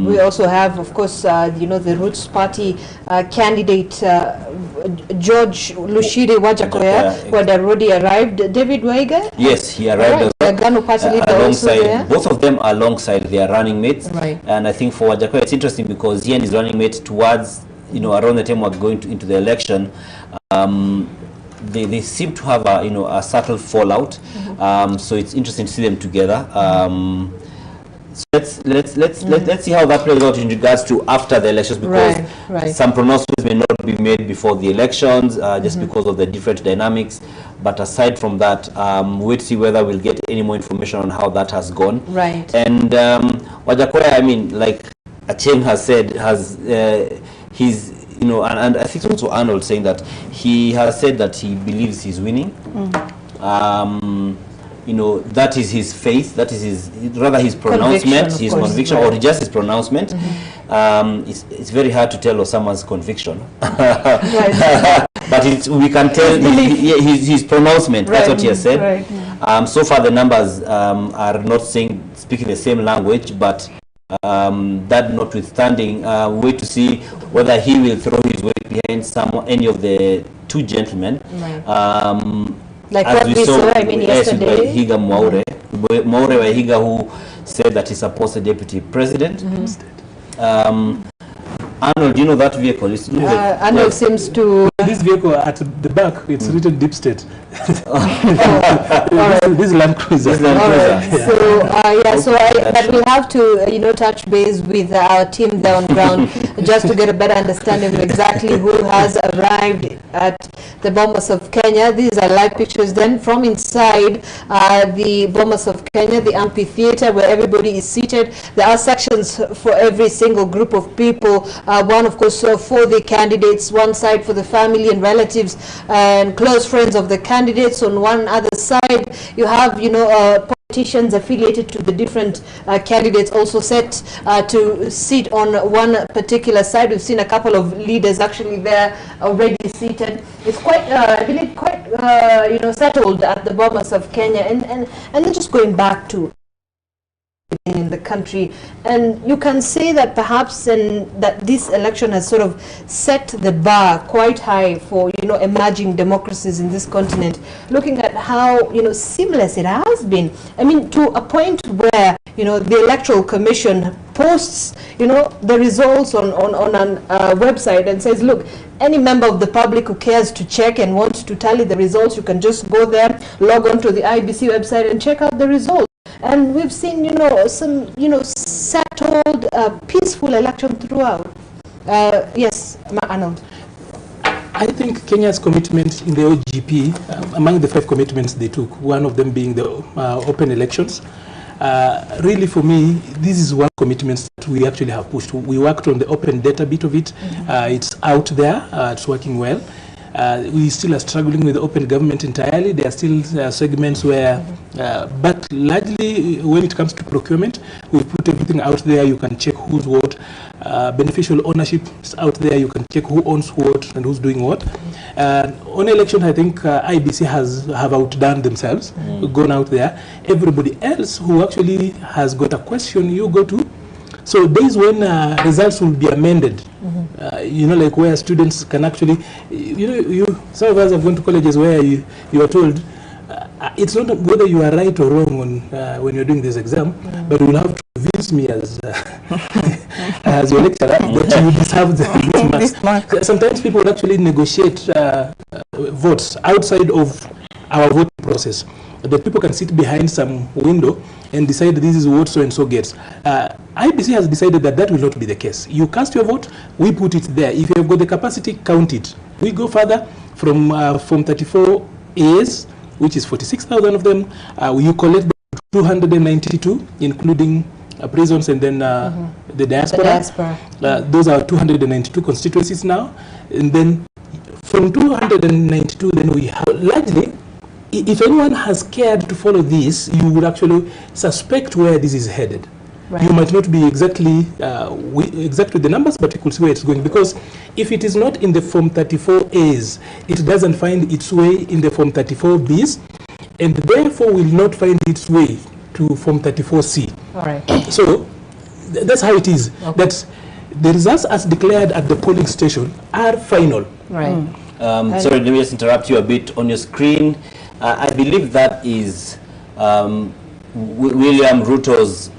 B: We also have, of course, the Roots Party candidate George Lushiri Wajakoya, who had already arrived. David Waiga?
A: Yes, he arrived
B: alongside.
A: Both of them are alongside their running mates. And I think for Wajakoya, it's interesting because he and his running mate towards, around the time we're going into the election, they seem to have a subtle fallout. So it's interesting to see them together. So let's see how that plays out in regards to after the elections, because some pronouncements may not be made before the elections, just because of the different dynamics. But aside from that, we'll see whether we'll get any more information on how that has gone. And Wajakoya, I mean, like Acheng has said, he's and I think also Arnold saying that he has said that he believes he's winning. That is his faith, that is his pronouncement, his conviction, or just his pronouncement. It's very hard to tell of someone's conviction. But we can tell his pronouncement, that's what he has said. So far the numbers are not speaking the same language, but that notwithstanding, wait to see whether he will throw his weight behind any of the two gentlemen.
B: Like what we saw, yesterday.
A: Higa Mwaure Wahiga, who said that he supports the deputy president. Arnold, do you know that vehicle?
B: Arnold seems to...
C: This vehicle at the back, it's written Deep State. This Land Cruiser.
B: But we'll have to, touch base with our team there on ground just to get a better understanding of exactly who has arrived at the Bomas of Kenya. These are live pictures then from inside the Bomas of Kenya, the amphitheater where everybody is seated. There are sections for every single group of people. One, of course, for the candidates, one side for the family and relatives and close friends of the candidates. On one other side, you have, politicians affiliated to the different candidates also set to sit on one particular side. We've seen a couple of leaders actually there already seated. It's quite, I believe, quite, settled at the Bomas of Kenya. And then just going back to in the country, and you can say that perhaps that this election has sort of set the bar quite high for emerging democracies in this continent, looking at how seamless it has been. I mean, to a point where the Electoral Commission posts the results on a website and says, look, any member of the public who cares to check and wants to tally the results, you can just go there, log on to the Iebc website and check out the results. And we've seen, some, settled, peaceful election throughout. Yes, Arnold.
C: I think Kenya's commitment in the OGP, among the 5 commitments they took, one of them being the open elections, really for me, this is one commitment that we actually have pushed. We worked on the open data bit of it. It's out there. It's working well. We still are struggling with open government entirely. There are still segments where, but largely when it comes to procurement, we put everything out there. You can check who's what. Beneficial ownership is out there. You can check who owns what and who's doing what. On election, I think IBC have outdone themselves, gone out there. Everybody else who actually has got a question, you go to. So days when results will be amended, like where students can actually, some of us have gone to colleges where you are told, it's not whether you are right or wrong on, when you're doing this exam, but you will have to convince me as as your lecturer that you deserve this mark. Sometimes people will actually negotiate votes outside of our voting process. That people can sit behind some window and decide this is what so-and-so gets. IBC has decided that that will not be the case. You cast your vote, we put it there. If you have got the capacity, count it. We go further from 34 A's, which is 46,000 of them. You collect 292, including prisons and then the diaspora. Those are 292 constituencies now. And then from 292, then we have largely, if anyone has cared to follow this, you would actually suspect where this is headed. Right. You might not be exactly exact with the numbers, but you could see where it's going. Because if it is not in the Form 34As, it doesn't find its way in the Form 34Bs, and therefore will not find its way to Form 34C.
B: All right.
C: So that's how it is. Okay. That the results as declared at the polling station are final.
B: Right.
A: Sorry, let me just interrupt you a bit. On your screen, I believe that is William Ruto's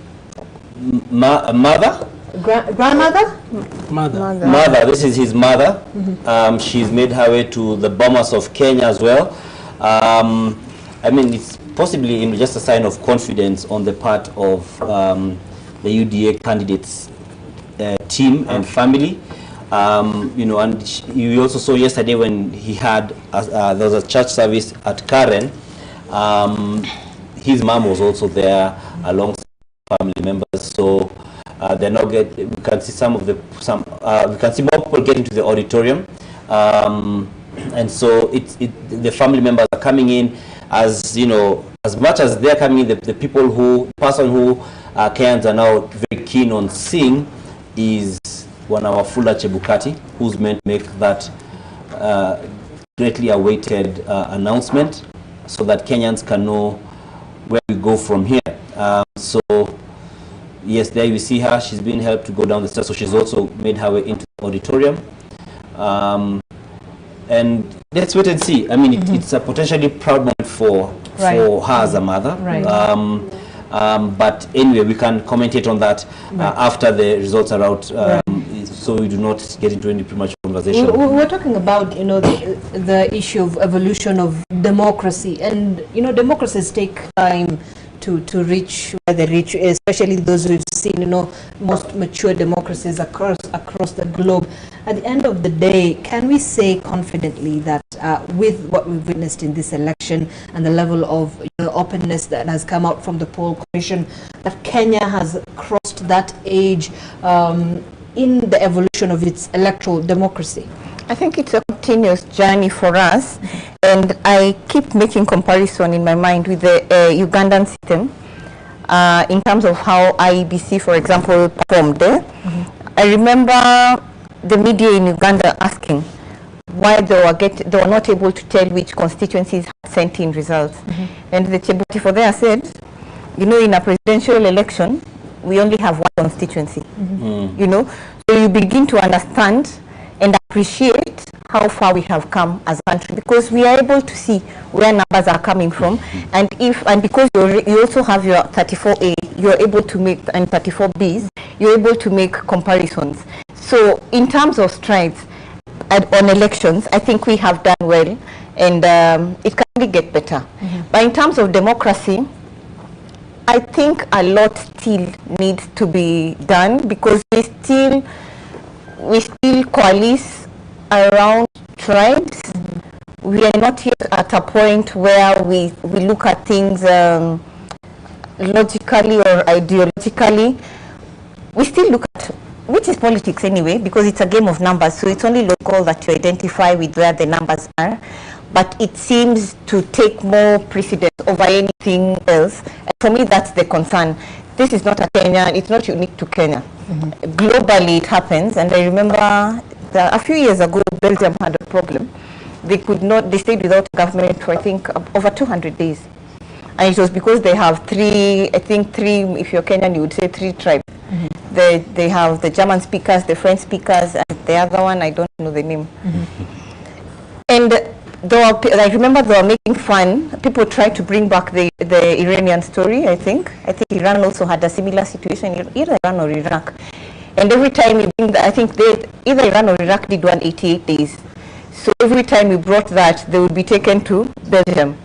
A: mother?
B: Grandmother?
A: Mother. This is his mother. She's made her way to the Bomas of Kenya as well. I mean, it's possibly just a sign of confidence on the part of the UDA candidates team and family. And you also saw yesterday when he had there was a church service at Karen. His mom was also there alongside family members. So they're not we can see we can see more people getting to the auditorium, and so the family members are coming in as as much as they're coming in. The person who Kenyans are now very keen on seeing is Wafula Chebukati, who's meant to make that greatly awaited announcement, so that Kenyans can know where we go from here. So yes, there you see her. She's been helped to go down the stairs, so she's also made her way into the auditorium. And let's wait and see. I mean, it's a potentially proud moment for her as a mother.
B: Right.
A: But anyway, we can commentate on that after the results are out, so we do not get into any premature conversation.
B: We're talking about the issue of evolution of democracy, and democracies take time to reach where they reach, especially those who've seen most mature democracies across the globe. At the end of the day, can we say confidently that with what we've witnessed in this election and the level of openness that has come out from the poll commission, that Kenya has crossed that age in the evolution of its electoral democracy?
D: I think it's a continuous journey for us, and I keep making comparison in my mind with the Ugandan system in terms of how IEBC, for example, performed there. I remember the media in Uganda asking why they were not able to tell which constituencies had sent in results. And the Chebukati for there said, You know, in a presidential election, we only have one constituency. You know, so you begin to understand and appreciate how far we have come as a country, because we are able to see where numbers are coming from, and because you also have your 34A, you're able to make, and 34Bs, you're able to make comparisons. So in terms of strides on elections, I think we have done well, and it can only get better. But in terms of democracy, I think a lot still needs to be done, because we still coalesce around tribes. We are not yet at a point where we look at things logically or ideologically. We still look at, which is politics anyway, because it's a game of numbers, so it's only local that you identify with where the numbers are. But it seems to take more precedence over anything else. And for me, that's the concern. This is not a Kenya, it's not unique to Kenya. Globally, it happens, and I remember a few years ago, Belgium had a problem. They stayed without government for, I think, over 200 days. And it was because they have three, if you're Kenyan, you would say 3 tribes. They have the German speakers, the French speakers, and the other one, I don't know the name. And I remember they were making fun. People tried to bring back the Iranian story, I think. I think Iran also had a similar situation, either Iran or Iraq. And every time you bring that, I think either Iran or Iraq did 188 days. So every time we brought that, they would be taken to Belgium.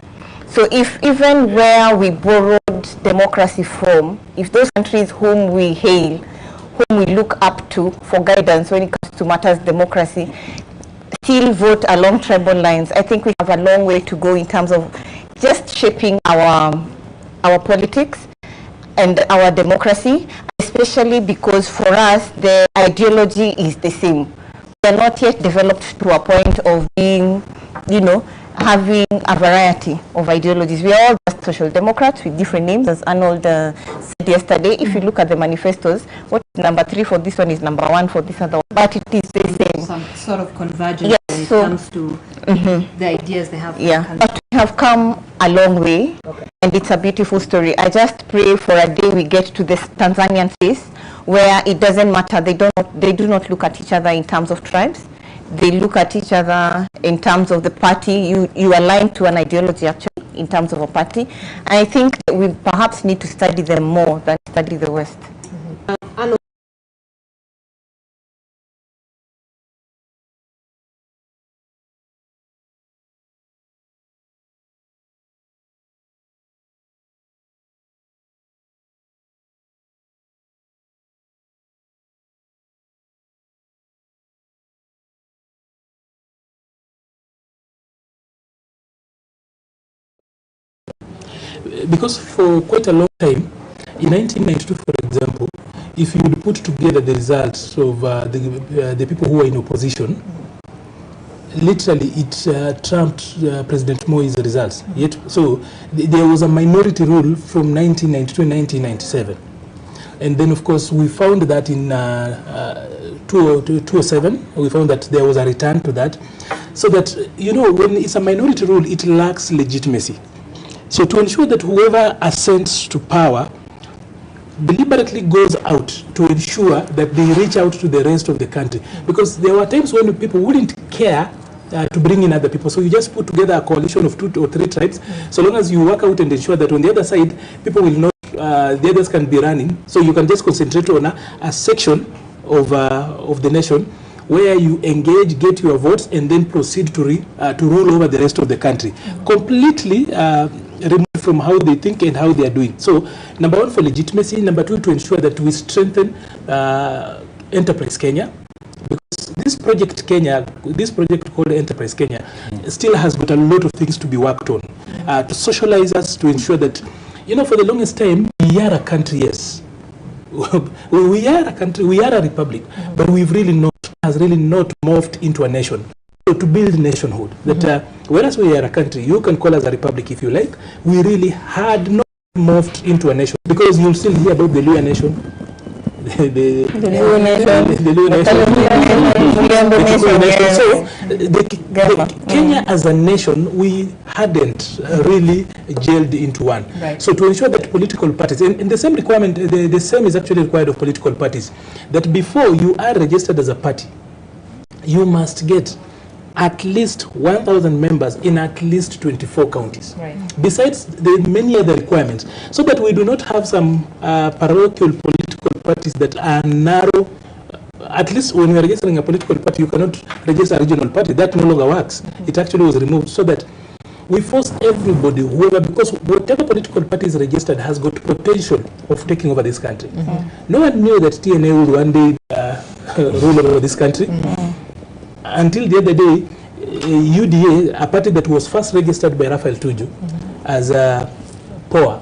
D: So if even where we borrowed democracy from, if those countries whom we hail, whom we look up to for guidance when it comes to matters democracy, still vote along tribal lines, I think we have a long way to go in terms of just shaping our politics and our democracy, especially because for us the ideology is the same. We are not yet developed to a point of being, you know, having a variety of ideologies. We are all just social democrats with different names, as Arnold said yesterday. If you look at the manifestos, what is number 3 for this one is number 1 for this other one, but it is the same.
B: Some sort of convergence when it comes to the ideas they have.
D: But we have come a long way, and it's a beautiful story. I just pray for a day we get to this Tanzanian space where it doesn't matter. They do not look at each other in terms of tribes. They look at each other in terms of the party. You align to an ideology actually in terms of a party. And I think that we perhaps need to study them more than study the West.
C: Because for quite a long time, in 1992, for example, if you would put together the results of the people who were in opposition, literally it trumped President Moi's results. Yet, so there was a minority rule from 1992 to 1997. And then, of course, we found that in 2007, we found that there was a return to that. So that, you know, when it's a minority rule, it lacks legitimacy. So to ensure that whoever ascends to power deliberately goes out to ensure that they reach out to the rest of the country. Because there were times when people wouldn't care to bring in other people. So you just put together a coalition of 2 or 3 tribes, so long as you work out and ensure that on the other side, people will not, the others can be running. So you can just concentrate on a section of the nation where you engage, get your votes, and then proceed to rule over the rest of the country. Completely removed from how they think and how they are doing. So, number 1, for legitimacy. Number 2, to ensure that we strengthen Enterprise Kenya. Because this project called Enterprise Kenya, still has got a lot of things to be worked on. To socialize us, to ensure that, you know, for the longest time, we are a country, yes. We are a country, we are a republic, but has really not morphed into a nation. So to build nationhood, that whereas we are a country, you can call us a republic if you like, we really had not morphed into a nation. Because you'll still hear about the Luo nation, the Luo nation, Kenya as a nation, we hadn't really gelled into one.
B: Right.
C: So to ensure that political parties, and the same requirement, the same is actually required of political parties, that before you are registered as a party, you must get at least 1,000 members in at least 24 counties.
B: Right.
C: Besides the many other requirements, so that we do not have some parochial political parties that are narrow. At least when we are registering a political party, you cannot register a regional party. That no longer works. It actually was removed, so that we force everybody, whoever, because whatever political party is registered has got potential of taking over this country. No one knew that TNA would one day rule over this country. Until the other day, UDA, a party that was first registered by Raphael Tuju as a POA,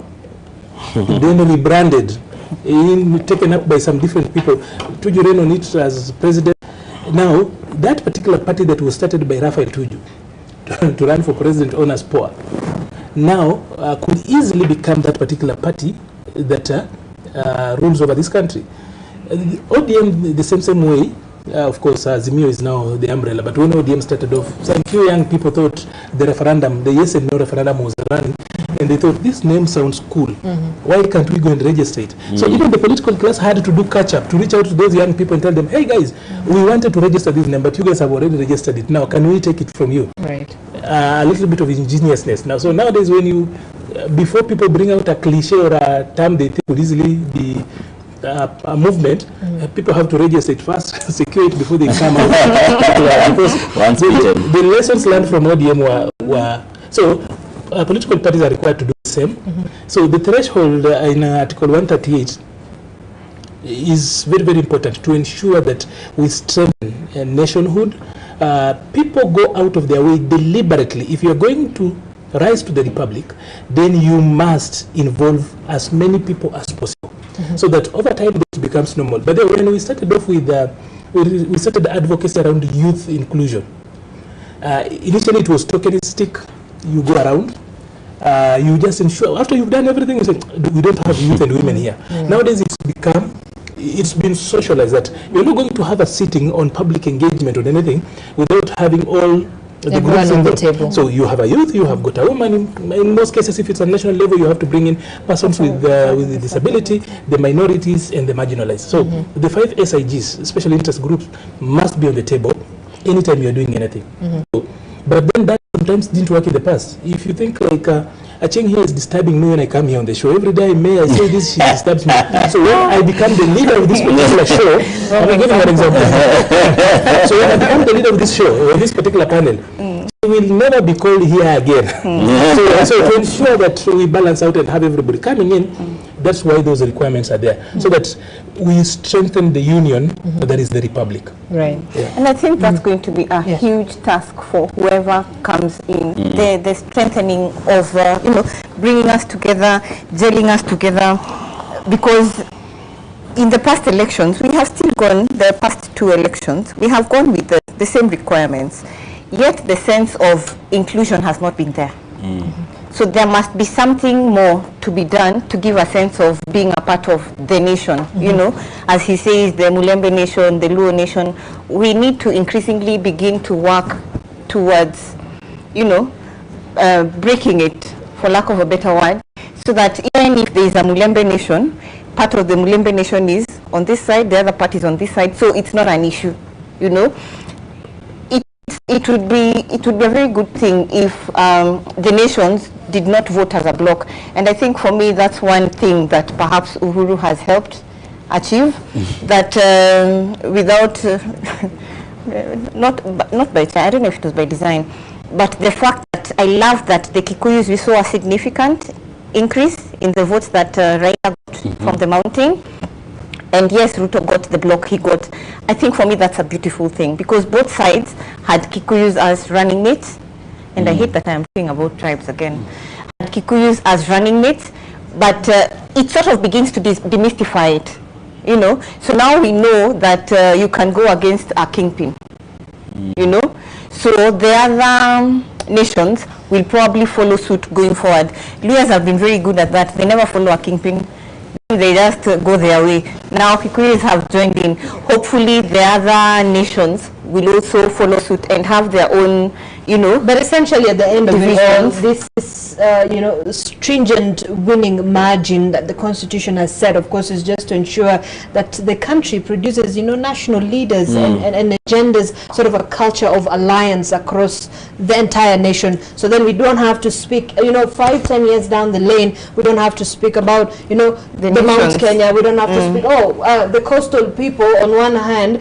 C: then rebranded, taken up by some different people. Tuju ran on it as president. Now, that particular party that was started by Raphael Tuju to run for president on as POA, now could easily become that particular party that rules over this country. ODM, the same way. Of course, Azimio is now the umbrella, but when ODM started off, some few young people thought the referendum, the yes and no referendum was running, and they thought this name sounds cool. Why can't we go and register it? So even the political class had to do catch up, to reach out to those young people and tell them, hey guys, we wanted to register this name, but you guys have already registered it. Now, can we take it from you?
B: Right.
C: A little bit of ingenuousness. Now, so nowadays when you, before people bring out a cliche or a term they think would easily be a movement, people have to register it first, secure it before they come out. Because the lessons learned from ODM were so political parties are required to do the same. So the threshold in Article 138 is very, very important to ensure that we strengthen nationhood. People go out of their way deliberately. If you're going to rise to the republic, then you must involve as many people as possible. So that over time this becomes normal. But then when we started off with, we started advocacy around youth inclusion. Initially it was tokenistic, you go around, you just ensure, after you've done everything, you say, we don't have youth and women here. Nowadays it's been socialized that you're not going to have a sitting on public engagement or anything without having all the groups on the table. So you have a youth, you have got a woman. In most cases, if it's a national level, you have to bring in persons with disability, the minorities, and the marginalized. So the 5 SIGs, special interest groups, must be on the table anytime you're doing anything. So, but then that sometimes didn't work in the past. If you think like Acheng here is disturbing me when I come here on the show. Every day I say this, she disturbs me. So when I become the leader of this particular show, I'm going to give you an example. So when I become the leader of this show, or this particular panel, she will never be called here again. So to ensure that we balance out and have everybody coming in, that's why those requirements are there, so that we strengthen the union that is the republic.
B: Right.
D: Yeah. And I think that's going to be a huge task for whoever comes in. The strengthening of, bringing us together, gelling us together, because in the past elections, we have still gone, the past 2 elections, we have gone with the same requirements, yet the sense of inclusion has not been there. So there must be something more to be done to give a sense of being a part of the nation, as he says, the Mulembe nation, the Luo nation. We need to increasingly begin to work towards, breaking it, for lack of a better word, so that even if there is a Mulembe nation, part of the Mulembe nation is on this side, the other part is on this side, so it's not an issue, It would be a very good thing if the nations did not vote as a bloc. And I think for me that's one thing that perhaps Uhuru has helped achieve, that without, not by design, I don't know if it was by design, but the fact that I love that the Kikuyus, we saw a significant increase in the votes that Raila got from the mounting. And yes, Ruto got the block he got. I think for me that's a beautiful thing, because both sides had Kikuyus as running mates. And I hate that I'm talking about tribes again. Had Kikuyus as running mates, but it sort of begins to demystify it, So now we know that you can go against a kingpin, So the other nations will probably follow suit going forward. Luyas have been very good at that. They never follow a kingpin. they just go their way. Now Kikuyus have joined in. Hopefully the other nations will also follow suit and have their own, you know.
B: But essentially at the end of it all,
D: divisions.
B: this you know, stringent winning margin that the Constitution has set, of course, is just to ensure that the country produces, you know, national leaders and agendas, sort of a culture of alliance across the entire nation. So then we don't have to speak, you know, 5-10 years down the lane, we don't have to speak about, you know, the Mount Kenya. We don't have to speak, the coastal people on one hand,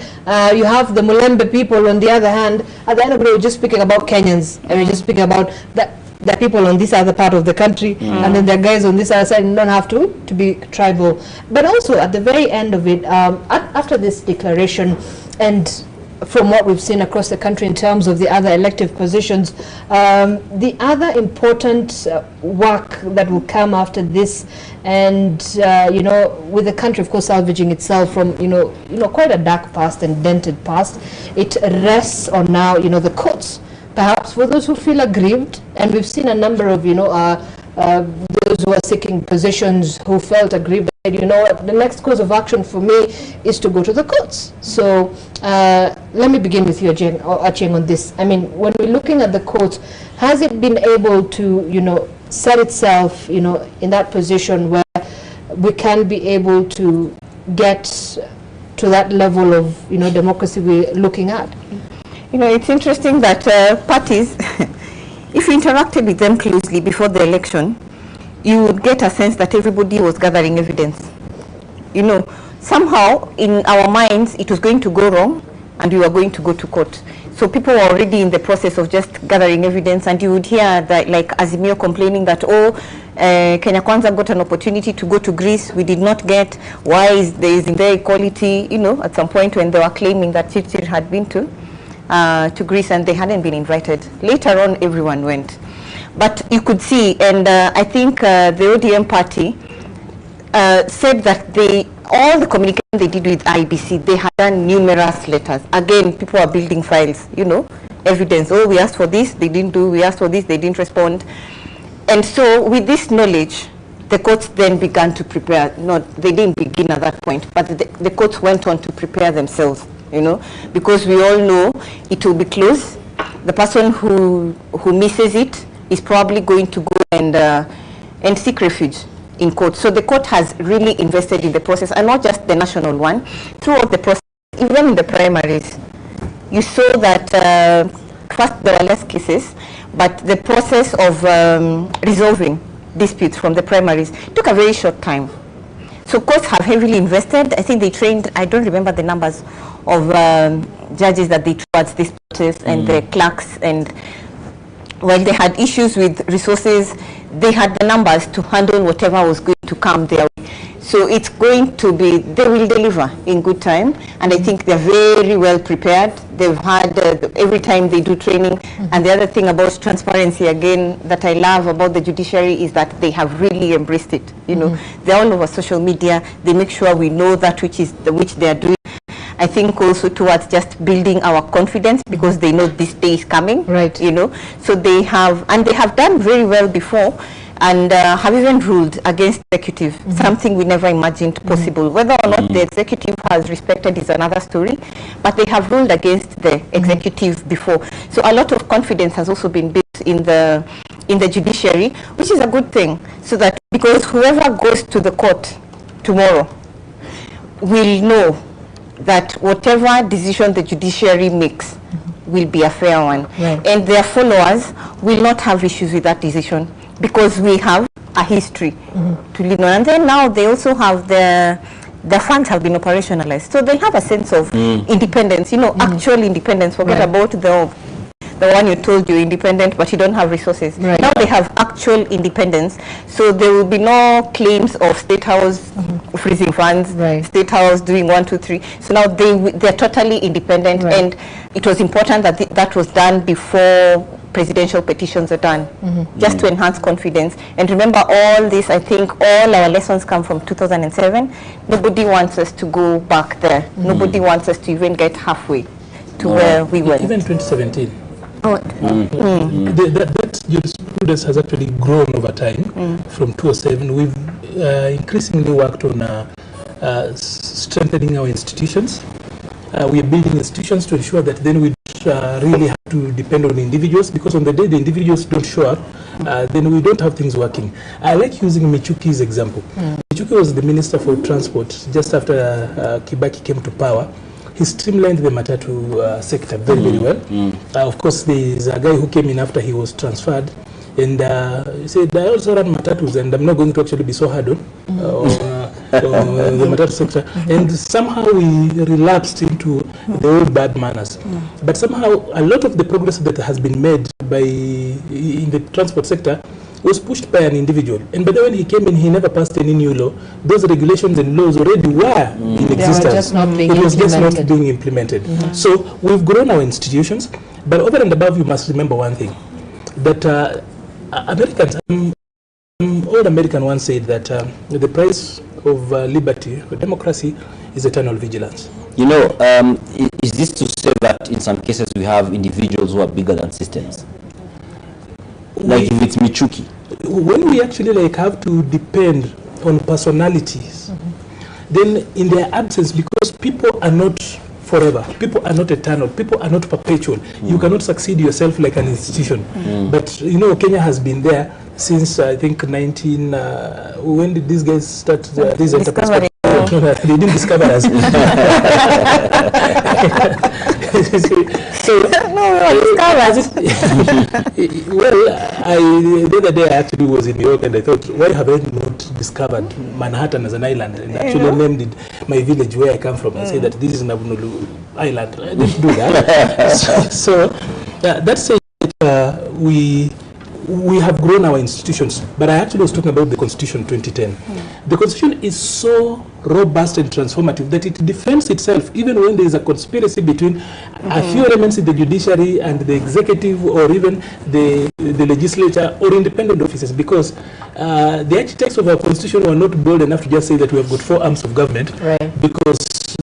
B: you have the Mulembe people on the other hand. At the end of the day, we're just speaking about Kenyans, and we're just speaking about that. The people on this other part of the country, and then there are guys on this other side, and don't have to be tribal. But also at the very end of it, after this declaration, and from what we've seen across the country in terms of the other elective positions, the other important work that will come after this, and you know, with the country, of course, salvaging itself from you know quite a dark past and dented past, it rests on now, you know, the courts. Perhaps for those who feel aggrieved, and we've seen a number of, you know, those who are seeking positions who felt aggrieved, you know, the next course of action for me is to go to the courts. So let me begin with you, Achieng, on this. I mean, when we're looking at the courts, has it been able to, you know, set itself, you know, in that position where we can be able to get to that level of, you know, democracy we're looking at?
D: You know, it's interesting that parties, if you interacted with them closely before the election, you would get a sense that everybody was gathering evidence. You know, somehow in our minds, it was going to go wrong and we were going to go to court. So people were already in the process of just gathering evidence, and you would hear that, like Azimio complaining that, Kenya Kwanza got an opportunity to go to Greece, we did not get. Why isn't there equality? You know, at some point when they were claiming that Chichir had been to Greece and they hadn't been invited. Later on, everyone went. But you could see, and I think the ODM party said that all the communication they did with Iebc, they had done numerous letters. Again, people are building files, you know, evidence. Oh, we asked for this, they didn't do. We asked for this, they didn't respond. And so with this knowledge, the courts then began to prepare. No, they didn't begin at that point, but the courts went on to prepare themselves. You know, because we all know it will be close. The person who misses it is probably going to go and seek refuge in court. So the court has really invested in the process, and not just the national one. Throughout the process, even in the primaries, you saw that first there were less cases, but the process of resolving disputes from the primaries took a very short time. So courts have heavily invested. I think they trained, I don't remember the numbers of judges that they towards this process, and the clerks, and while they had issues with resources, they had the numbers to handle whatever was going to come their way. So it's going to be, they will deliver in good time, and I think they're very well prepared. They've had, every time they do training, and the other thing about transparency, again, that I love about the judiciary is that they have really embraced it. You know, they're all over social media. They make sure we know that which they are doing. I think also towards just building our confidence, because they know this day is coming,
B: right?
D: You know, so they have, and they have done very well before, and have even ruled against the executive, something we never imagined possible. Whether or not the executive has respected is another story, but they have ruled against the executive before. So a lot of confidence has also been built in the judiciary, which is a good thing, so that, because whoever goes to the court tomorrow will know that whatever decision the judiciary makes will be a fair one, and their followers will not have issues with that decision, because we have a history to lean on. And then now they also have the funds have been operationalized, so they have a sense of independence, you know, actual independence. Forget about the one you told you're independent but you don't have resources. Now they have actual independence, so there will be no claims of State House freezing funds, State House doing 1, 2, 3. So now they're totally independent, and it was important that that was done before presidential petitions are done, just to enhance confidence. And remember, all this, I think all our lessons come from 2007. Nobody wants us to go back there. Nobody wants us to even get halfway to where we went.
C: Even 2017. That jurisprudence has actually grown over time. From 2007, we've increasingly worked on strengthening our institutions. We are building institutions to ensure that then we really have to depend on individuals, because on the day the individuals don't show up, then we don't have things working. I like using Michuki's example. Michuki was the Minister for Transport just after Kibaki came to power. He streamlined the matatu sector very, very well. Of course, there is a guy who came in after he was transferred, and he said, I also run matatus, and I'm not going to actually be so hard on the matatu sector. And somehow we relapsed into the old bad manners. But somehow a lot of the progress that has been made in the transport sector was pushed by an individual. And by the way, when he came in, he never passed any new law. Those regulations and laws already were in existence. It was just not being implemented. So we've grown our institutions, but over and above, you must remember one thing, that Americans, old American once said that the price of liberty or democracy is eternal vigilance.
A: You know, is this to say that in some cases we have individuals who are bigger than systems? Like if it's Michuki?
C: When we actually have to depend on personalities, then in their absence, because people are not forever, people are not eternal, people are not perpetual, you cannot succeed yourself like an institution. But you know, Kenya has been there since I think when did these guys start this enterprise? They didn't discover us. So, well, the other day I actually was in New York and I thought, why have I not discovered Manhattan as an island? And actually named it my village where I come from. I say that this is Nabunulu Island. I didn't do that. so that's saying that we have grown our institutions, but I actually was talking about the Constitution 2010. The Constitution is so robust and transformative that it defends itself even when there is a conspiracy between a few elements in the judiciary and the executive, or even the legislature or independent offices, because the architects of our Constitution were not bold enough to just say that we have got 4 arms of government, because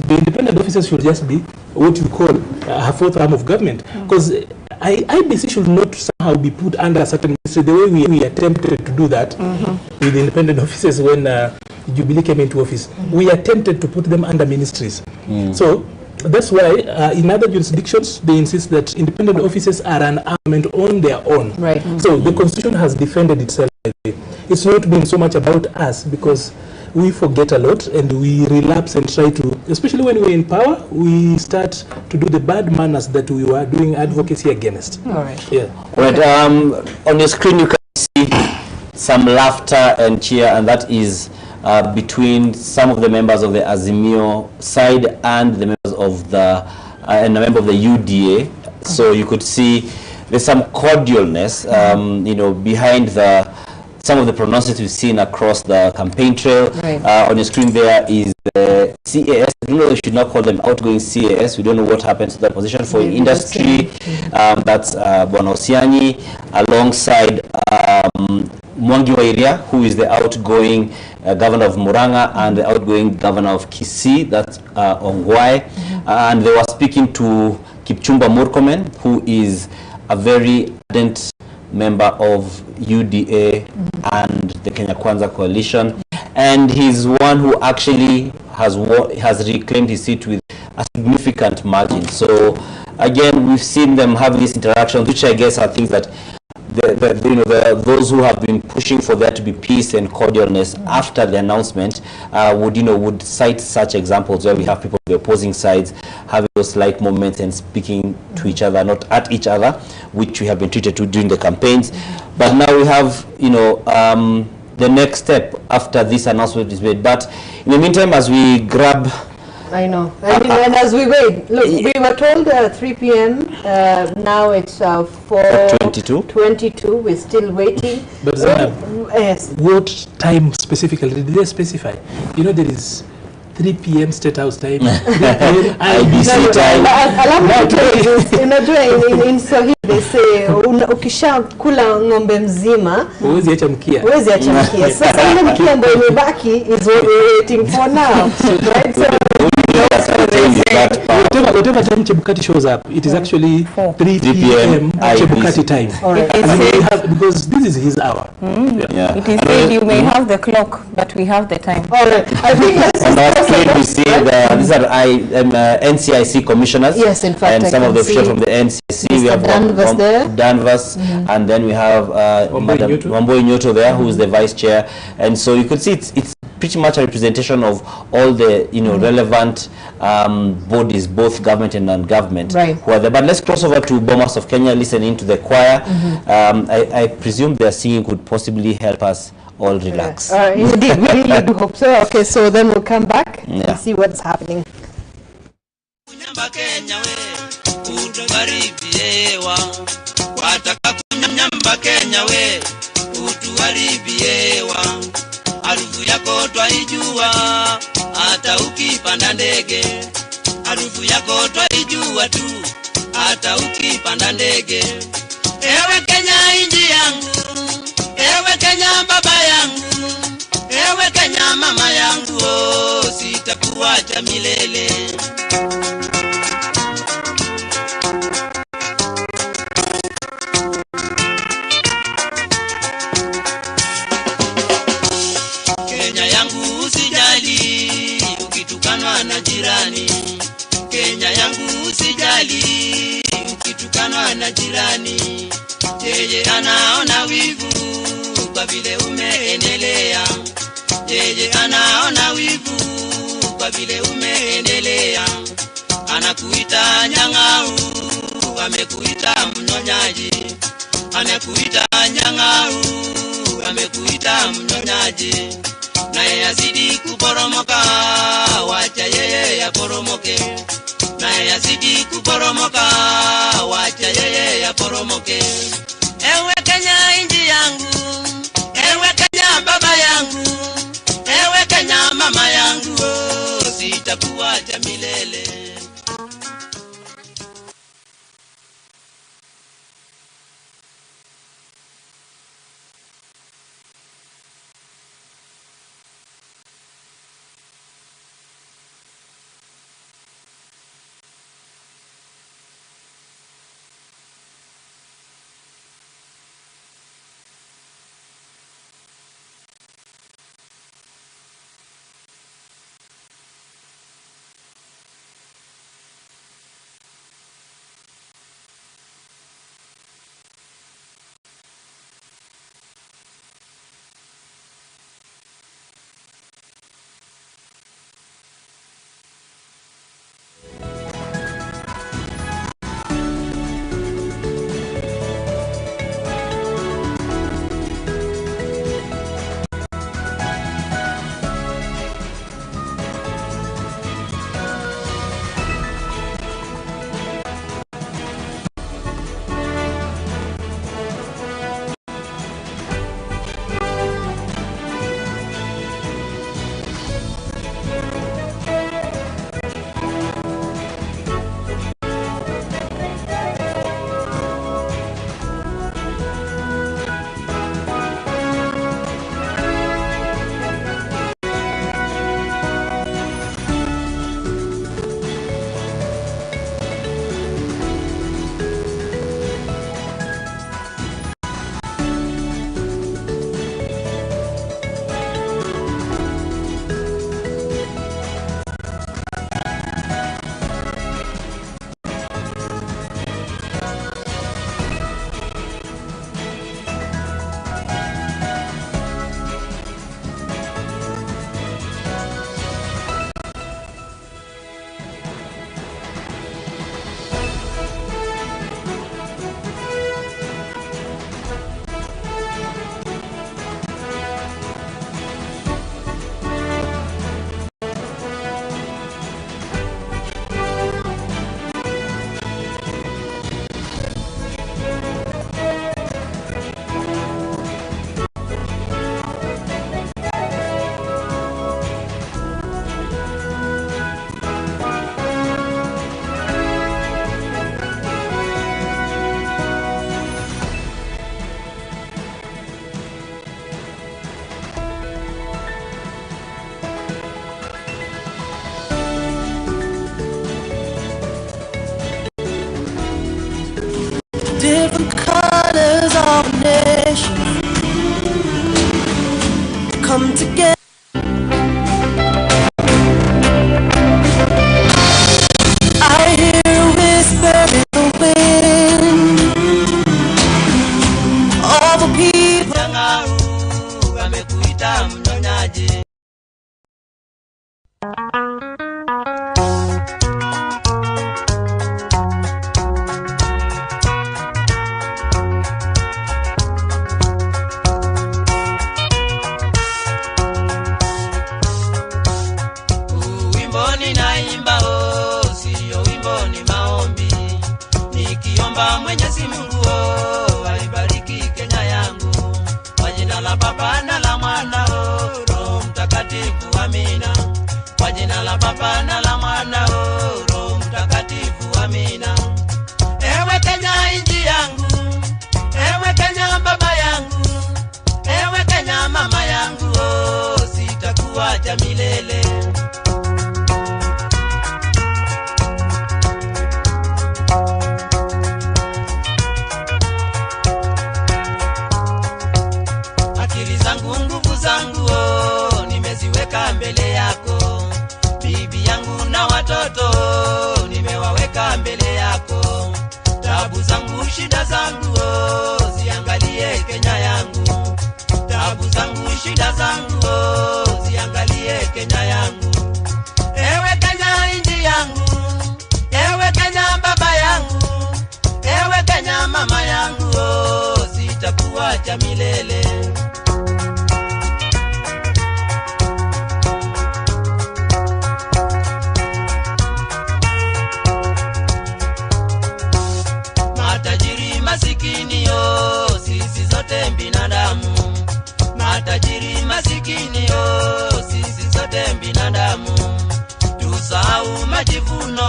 C: the independent officers should just be what you call a 4th arm of government, because IEBC should not somehow be put under a certain ministry the way we attempted to do that with the independent officers when Jubilee came into office. We attempted to put them under ministries. So that's why in other jurisdictions they insist that independent officers are an armament on their own. So the Constitution has defended itself. It's not been so much about us, because we forget a lot and we relapse and try to, especially when we're in power, we start to do the bad manners that we were doing advocacy against.
A: On your screen you can see some laughter and cheer, and that is between some of the members of the Azimio side and the members of the and a member of the UDA. So you could see there's some cordialness, you know, behind some of the pronouncements we've seen across the campaign trail. On your screen there is the CAS. We should not call them outgoing CAS. We don't know what happened to that position for industry. That's Bwana Osiani, alongside Mwangi Wairia, who is the outgoing governor of Muranga and the outgoing governor of Kisii, that's Ongwae. And they were speaking to Kipchumba Murkomen, who is a very ardent member of UDA and the Kenya Kwanza coalition, and he's one who actually has reclaimed his seat with a significant margin. So again, we've seen them have these interactions, which I guess are things that those who have been pushing for there to be peace and cordialness after the announcement would cite such examples where we have people on the opposing sides having those like moments and speaking to each other, not at each other, which we have been treated to during the campaigns. But now we have, the next step after this announcement is made. But in the meantime, as we grab...
B: I know. I mean, and as we wait, look, we were told 3 p.m. Now it's 4:22. We're still waiting.
C: But yes. What time specifically did they specify? You know, there is 3 p.m. State House time, 3 p.m. IEBC time.
B: Allow me to tell you this. In Swahili they say, ukisha kula ng'ombe mzima,
C: huwezi acha mkia.
B: Huwezi acha mkia. Sasa ile mkia ambayo imebaki is what we're waiting for now. Right? So
C: whatever time Chebukati shows up, it is actually 3 p.m. Chebukati time.
B: All right.
C: Because this is his hour.
D: It is said you may have the clock, but we have the time.
B: All right. I think
A: on our screen we see these are NCIC commissioners.
B: Yes, in fact,
A: and some of the officials from the NCIC. We have
B: Danvers there.
A: Danvers, and then we have Wamboi Nyoto there, who is the vice chair. And so you could see it's pretty much a representation of all the relevant bodies, both government and non-government, who are there. But let's cross over to Bomas of Kenya, listening to the choir. I presume their singing could possibly help us all relax.
B: Indeed, we really do hope so. Okay, so then we'll come back and see what's happening.
E: Harufu yako twaijua hata ukipanda ndege, harufu yako twaijua tu hata ukipanda ndege. Ewe Kenya inji yangu, ewe Kenya baba yangu, ewe Kenya mama yangu, oh, sitakuacha milele. Kenya yangu usijali ukitukanwa na jirani, Kenya yangu usijali ukitukanwa na jirani. Yeye anaona wivu kwa vile umeendelea, yeye anaona wivu kwa vile umeendelea. Anakuita nyang'au, amekuita mnyonyaji, anakuita nyang'au, amekuita mnyonyaji. Naye yazidi kuporomoka, wacha yeye yaporomoke. Naye yazidi kuporomoka, wacha yeye yaporomoke. Ewe Kenya inji yangu, ewe Kenya baba yangu, ewe Kenya mama yangu, oh, sitakuacha milele.
F: come together. I hear a whisper in the wind. All the people
E: wamekuita mnyonyaji. Mwenyezi Mungu aibariki Kenya yangu, kwa jina la Baba na la Mwana Roho Mtakatifu, amina. Kwa jina la Baba na la Mwana Roho Mtakatifu, amina. Ewe Kenya nchi yangu, ewe Kenya baba yangu, ewe Kenya mama yangu, sitakuacha milele. Nguvu zangu nimeziweka mbele yako, bibi yangu na watoto nimewaweka mbele yako. Tabu zangu shida zangu ziangalie Kenya yangu, tabu zangu shida zangu ziangalie Kenya yangu. Ewe Kenya nchi yangu, ewe Kenya baba yangu, ewe Kenya mama yangu, sitakuacha milele. Masikini sisi zote binadamu, matajiri masikini sisi zote binadamu. Tusahau majivuno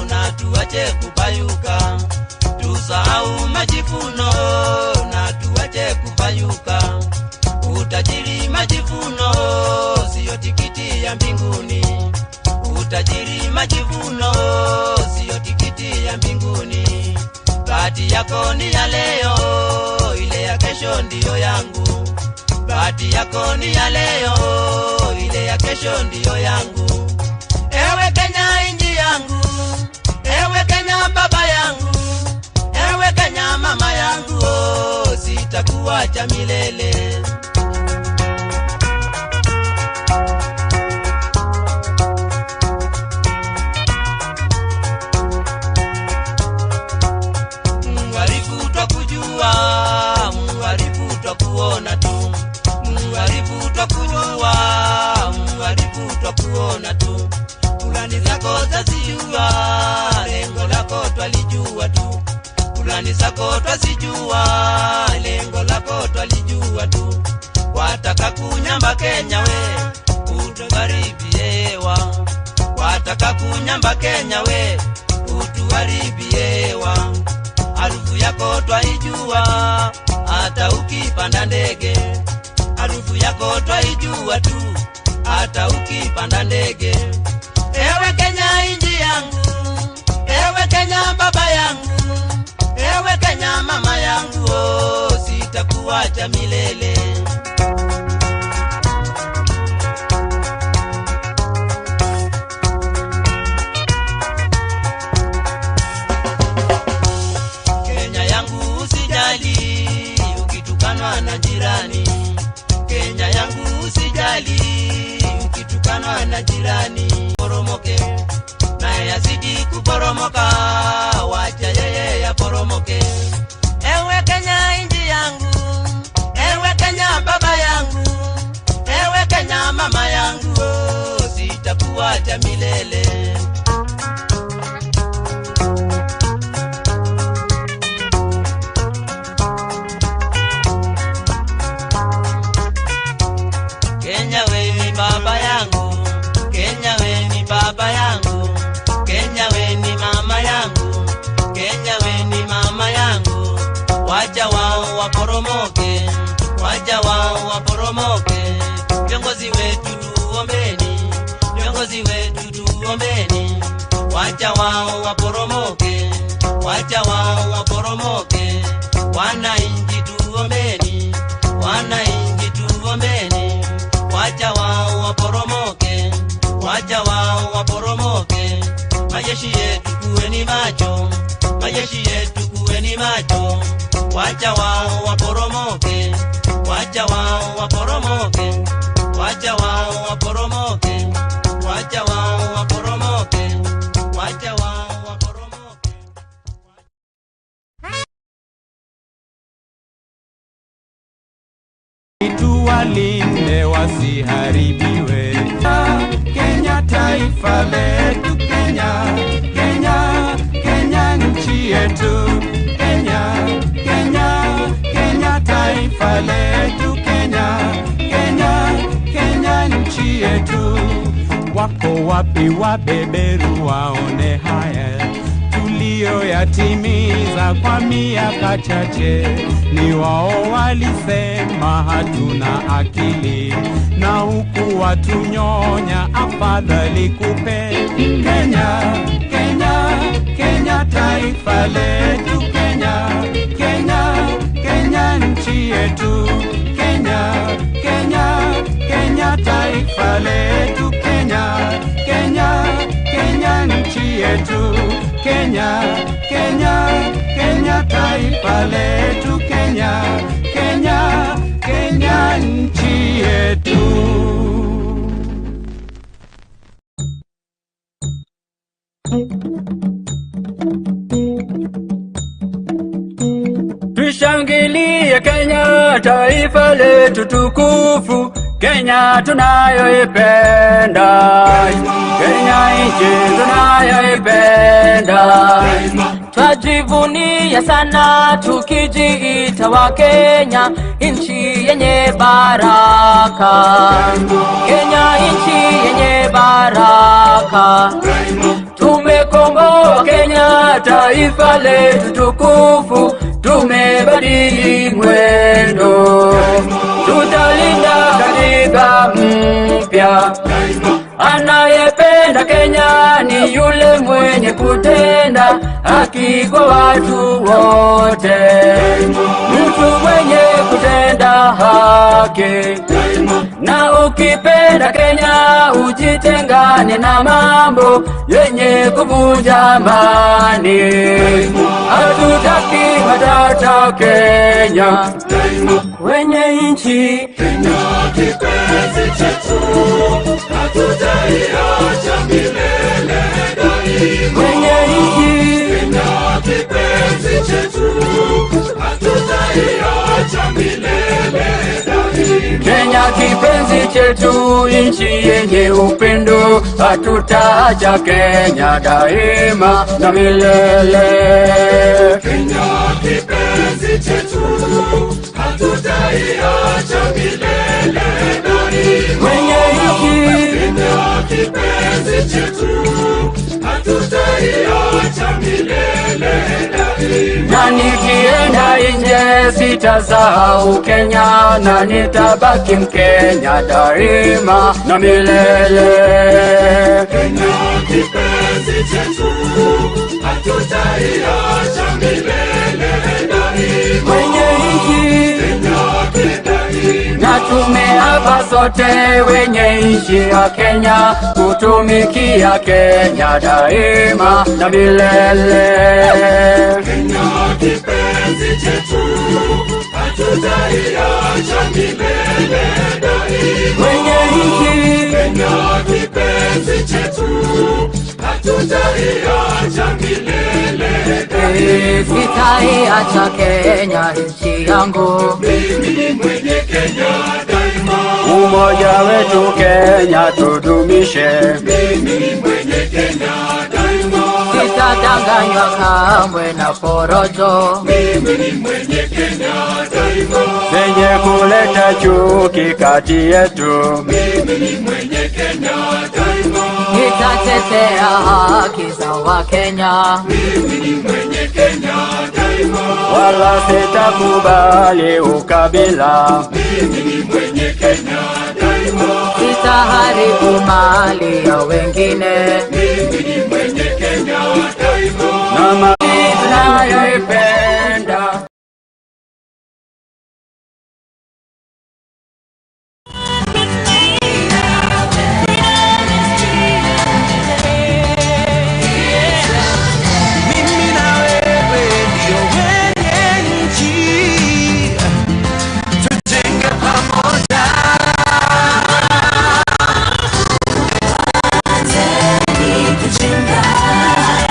E: na tuache kupayuka, tusahau majivuno na tuache kupayuka. Utajiri majivuno sio tikiti ya mbinguni, utajiri majivuno sio tikiti ya mbinguni. Bahati yako ni ya leo, ile ya kesho ndiyo yangu. Bahati yako ni ya leo, ile ya kesho ndiyo yangu. Ewe Kenya nchi yangu, ewe Kenya baba yangu, ewe Kenya mama yangu, sitakuacha milele. Kuona tu mwarifu twakujua, mwarifu twakuona tu. Kulani zako zazijua, lengo lako twalijua tu. Kulani zako twazijua, lengo lako twalijua tu. Wataka kunyamba Kenya we, utuharibiewa. Wataka kunyamba Kenya we, utuharibiewa. Harufu yako twaijua, hata ukipanda ndege. Harufu yako twaijua tu, hata ukipanda ndege. Ewe Kenya nchi yangu, ewe Kenya baba yangu, ewe Kenya mama yangu, sitakuacha milele. Kenya yangu usijali ukitukanwa na jirani, Kenya yangu usijali ukitukanwa na jirani. Poromoke naye yazidi kuporomoka, wacha yeye yaporomoke. Ewe Kenya nchi yangu, ewe Kenya baba yangu, ewe Kenya mama yangu, sitakuacha milele. Kenya we ni baba yangu, Kenya we ni baba yangu, Kenya we ni mama yangu, Kenya we ni mama yangu. Wacha wao waporomoke, wacha wao waporomoke. Viongozi wetu tuombeni, viongozi wetu tuombeni. Wacha wao waporomoke, wacha wao waporomoke. Wananchi tuombeni, wananchi tuombeni. wacha wao waporomoke, wacha wao waporomoke, wacha wao waporomoke, wacha wao waporomoke, wacha wao waporomoke.
G: Walinde wasiharibiwe. Kenya taifa letu, Kenya, Kenya, Kenya nchi yetu, Kenya, Kenya, Kenya taifa letu, Kenya, Kenya, Kenya nchi yetu. Wako wapi wabeberu waone haya tuliyoyatimiza kwa miaka chache? Ni wao walisema hatuna akili, na huku watunyonya, afadhali kupe. Kenya, Kenya, Kenya taifa letu, Kenya, Kenya, Kenya nchi yetu, Kenya, Kenya, Kenya taifa letu, Kenya, Kenya, Kenya nchi yetu, Kenya, Kenya, Kenya taifa letu, Kenya, Kenya, Kenya nchi yetu.
H: Tushangilie Kenya taifa letu tukufu, Kenya tunayoipenda, Kenya nchi tunayoipenda. Twajivunia sana tukijiita wa Kenya, nchi yenye baraka, Kenya nchi yenye baraka. Tumekomboa Kenya taifa letu tukufu, tumebadili mwendo, tutalinda katiba mpya. Anayependa Kenya ni yule mwenye kutenda haki kwa watu wote, mtu mwenye kutenda haki. Na ukipenda Kenya ujitengane na mambo yenye kuvunja amani. Hatutaki matata Kenya, wenye nchi
I: Kenya kipenzi chetu, hatutaiacha milele daima.
H: Wenye nchi
I: Kenya kipenzi chetu, hatutaiacha milele daima.
H: Kenya kipenzi chetu, nchi yenye upendo, hatutaacha Kenya daima na milele.
I: Kenya kipenzi chetu, hatutaiacha milele daima.
H: Wenye nchi
I: Kenya kipenzi chetu, hatutaiacha milele daima.
H: na nikienda nje sitasahau Kenya, na nitabaki Mkenya daima na milele.
I: Kenya kipenzi chetu, hatutaiacha milele daima.
H: Wenye nchi
I: Kenya kipenzi,
H: na tumeapa sote wenye nchi ya Kenya kutumikia Kenya daima na milele.
I: Kenya kipenzi chetu, hatutaiacha milele daima.
H: Wenye nchi
I: Kenya kipenzi chetu, hatutaiacha milele daima.
H: sitaiacha Kenya nchi yangu,
I: Mimi ni mwenye Kenya daima.
H: umoja wetu Kenya tudumishe.
I: Mimi ni mwenye Kenya daima.
H: Sitadanganywa kamwe na porojo
I: Mimi ni mwenye Kenya daima.
H: zenye kuleta chuki kati yetu.
I: Mimi ni mwenye Kenya daima.
H: Nitatetea haki za Wakenya,
I: Mimi ni mwenye Kenya daima.
H: wala sitakubali ukabila.
I: Mimi ni mwenye Kenya daima.
H: Sitaharibu mali ya wengine,